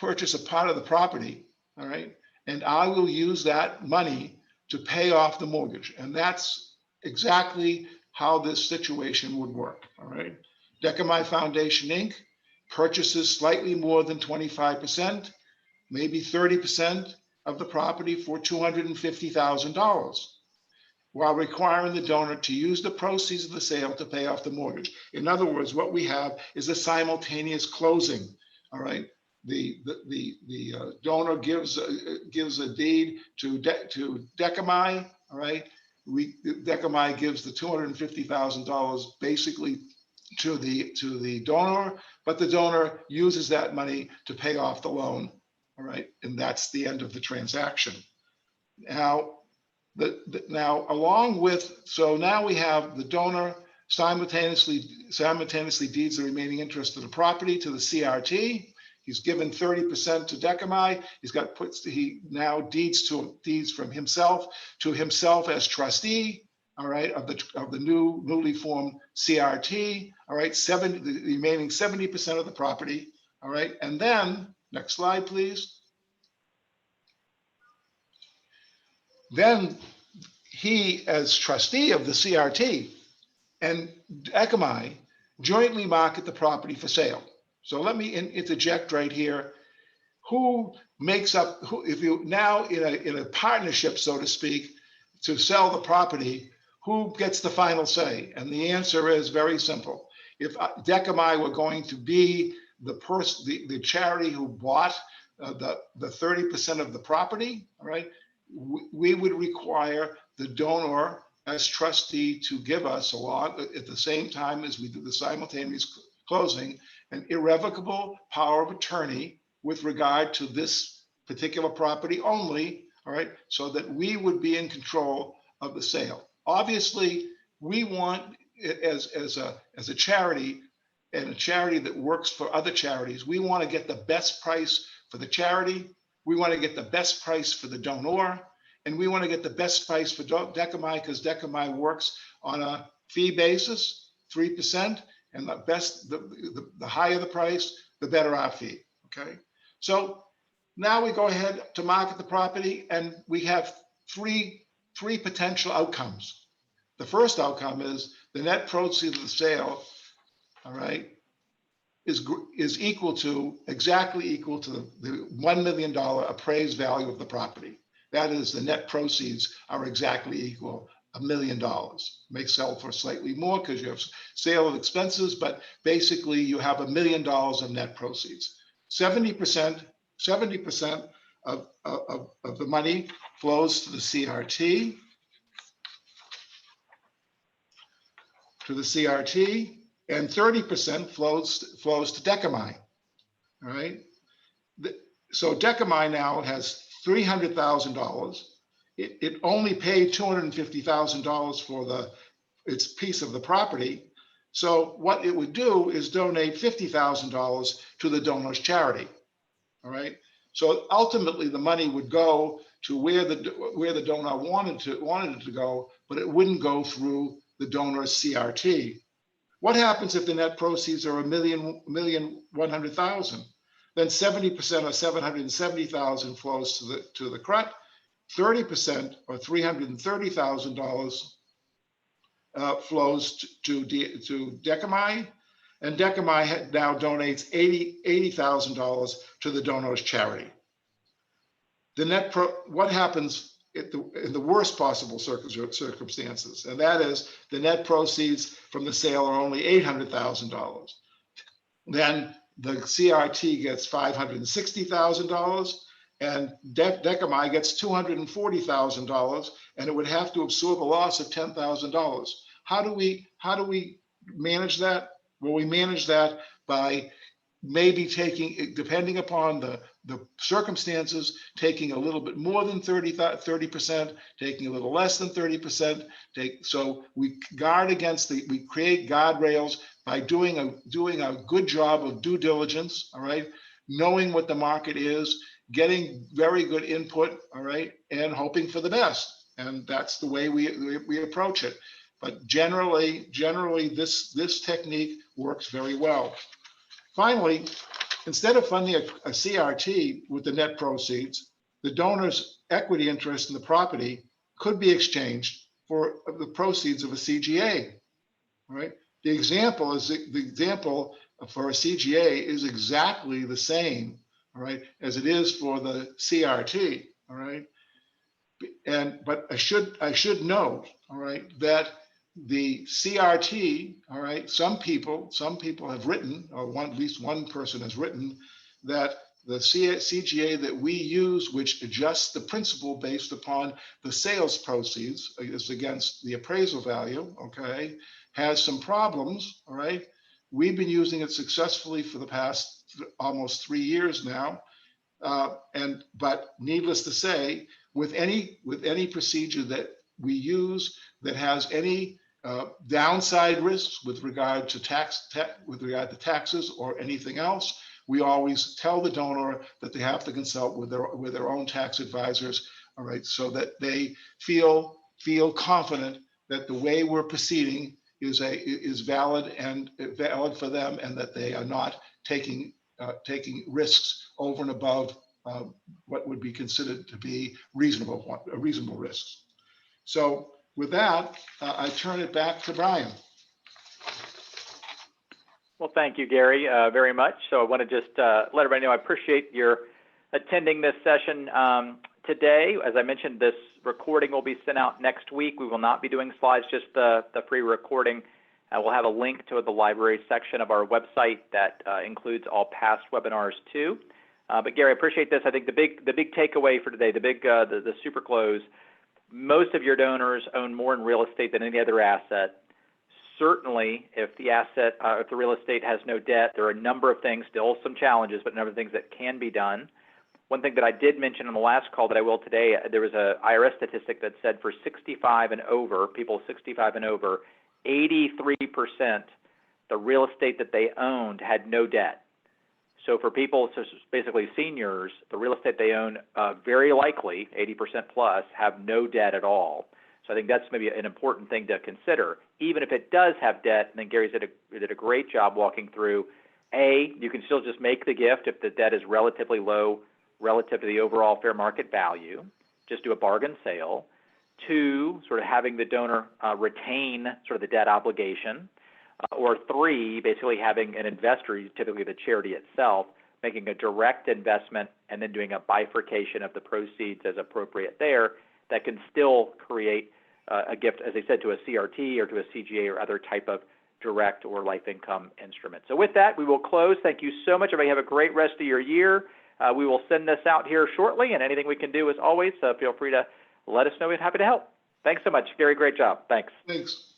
purchase a part of the property, all right, and I will use that money to pay off the mortgage. And that's exactly how this situation would work, all right. Decami Foundation, Inc. purchases slightly more than 25%, maybe 30% of the property for $250,000, while requiring the donor to use the proceeds of the sale to pay off the mortgage. In other words, what we have is a simultaneous closing, all right? The donor gives a deed to Decami, all right? Decami gives the $250,000 basically to the donor, but the donor uses that money to pay off the loan, all right? And that's the end of the transaction. Now, so now we have the donor simultaneously deeds the remaining interest of the property to the CRT. He's given 30% to Decami. He now deeds from himself to himself as trustee, all right, of the newly formed CRT, all right, the remaining 70% of the property, all right, and then next slide, please. Then he, as trustee of the CRT, and Decami jointly market the property for sale. So let me interject right here. who makes up, who, if you now in a partnership, so to speak, to sell the property, who gets the final say? And the answer is very simple. If Decami were going to be the person, the charity who bought the 30% of the property, all right, we would require the donor as trustee to give us, along at the same time as we do the simultaneous closing, an irrevocable power of attorney with regard to this particular property only, all right, so that we would be in control of the sale. Obviously, we want, as a charity, and a charity that works for other charities, we want to get the best price for the charity, we want to get the best price for the donor, and we want to get the best price for Decami, because Decami works on a fee basis, 3%, and the higher the price, the better our fee, okay? So now we go ahead to market the property, and we have three potential outcomes. The first outcome is the net proceeds of the sale, all right, is exactly equal to the $1 million appraised value of the property. That is, the net proceeds are exactly equal $1 million. May sell for slightly more because you have sale of expenses, but basically you have $1 million of net proceeds. 70% of the money flows to the CRT, and 30% flows to Decami. All right. So Decami now has $300,000. It only paid $250,000 for its piece of the property. So what it would do is donate $50,000 to the donor's charity. All right. So ultimately, the money would go to where the donor wanted it to go, but it wouldn't go through the donor's CRT. What happens if the net proceeds are $1,100,000? Then 70% or $770,000 flows to the CRUT, 30% or $330,000 flows to Decami, and Decami now donates $80,000 to the donor's charity. What happens in the worst possible circumstances, and that is the net proceeds from the sale are only $800,000. Then the CRT gets $560,000, and Decami gets $240,000, and it would have to absorb a loss of $10,000. How do we manage that? Well, we manage that by maybe taking, depending upon the circumstances, taking a little bit more than 30%, taking a little less than 30%. So we guard against we create guardrails by doing a good job of due diligence, all right, knowing what the market is, getting very good input, all right, and hoping for the best. And that's the way we approach it. But generally this technique works very well. Finally, instead of funding a CRT with the net proceeds, the donor's equity interest in the property could be exchanged for the proceeds of a CGA. All right. The example for a CGA is exactly the same, all right, as it is for the CRT. All right. But I should note, all right, that the CRT, all right, some people have written, or at least one person has written, that the CGA that we use, which adjusts the principal based upon the sales proceeds, is against the appraisal value, okay, has some problems, all right. We've been using it successfully for the past almost 3 years now, but needless to say, with any procedure that we use that has any downside risks with regard to taxes or anything else, we always tell the donor that they have to consult with their own tax advisors, all right, so that they feel confident that the way we're proceeding is valid for them, and that they are not taking risks over and above what would be considered to be reasonable risks. So with that, I turn it back to Brian. Well, thank you, Gary, very much. So I want to just let everybody know I appreciate your attending this session today. As I mentioned, this recording will be sent out next week. We will not be doing slides, just the free recording. We'll have a link to the library section of our website that includes all past webinars too. But Gary, I appreciate this. I think the big takeaway for today, the super close, most of your donors own more in real estate than any other asset. Certainly, if the real estate has no debt, there are a number of things, still some challenges, but a number of things that can be done. One thing that I did mention on the last call that I will today, there was a IRS statistic that said for 65 and over, people 65 and over, 83% the real estate that they owned had no debt. So for people, so basically seniors, the real estate they own very likely, 80% plus, have no debt at all. So I think that's maybe an important thing to consider. Even if it does have debt, and then Gary did a great job walking through, you can still just make the gift if the debt is relatively low relative to the overall fair market value. Just do a bargain sale. 2, sort of having the donor retain sort of the debt obligation. Or 3, basically having an investor, typically the charity itself, making a direct investment and then doing a bifurcation of the proceeds as appropriate there that can still create a gift, as I said, to a CRT or to a CGA or other type of direct or life income instrument. So with that, we will close. Thank you so much. Everybody have a great rest of your year. We will send this out here shortly, and anything we can do, as always, feel free to let us know. We're happy to help. Thanks so much, Gary. Great job. Thanks. Thanks.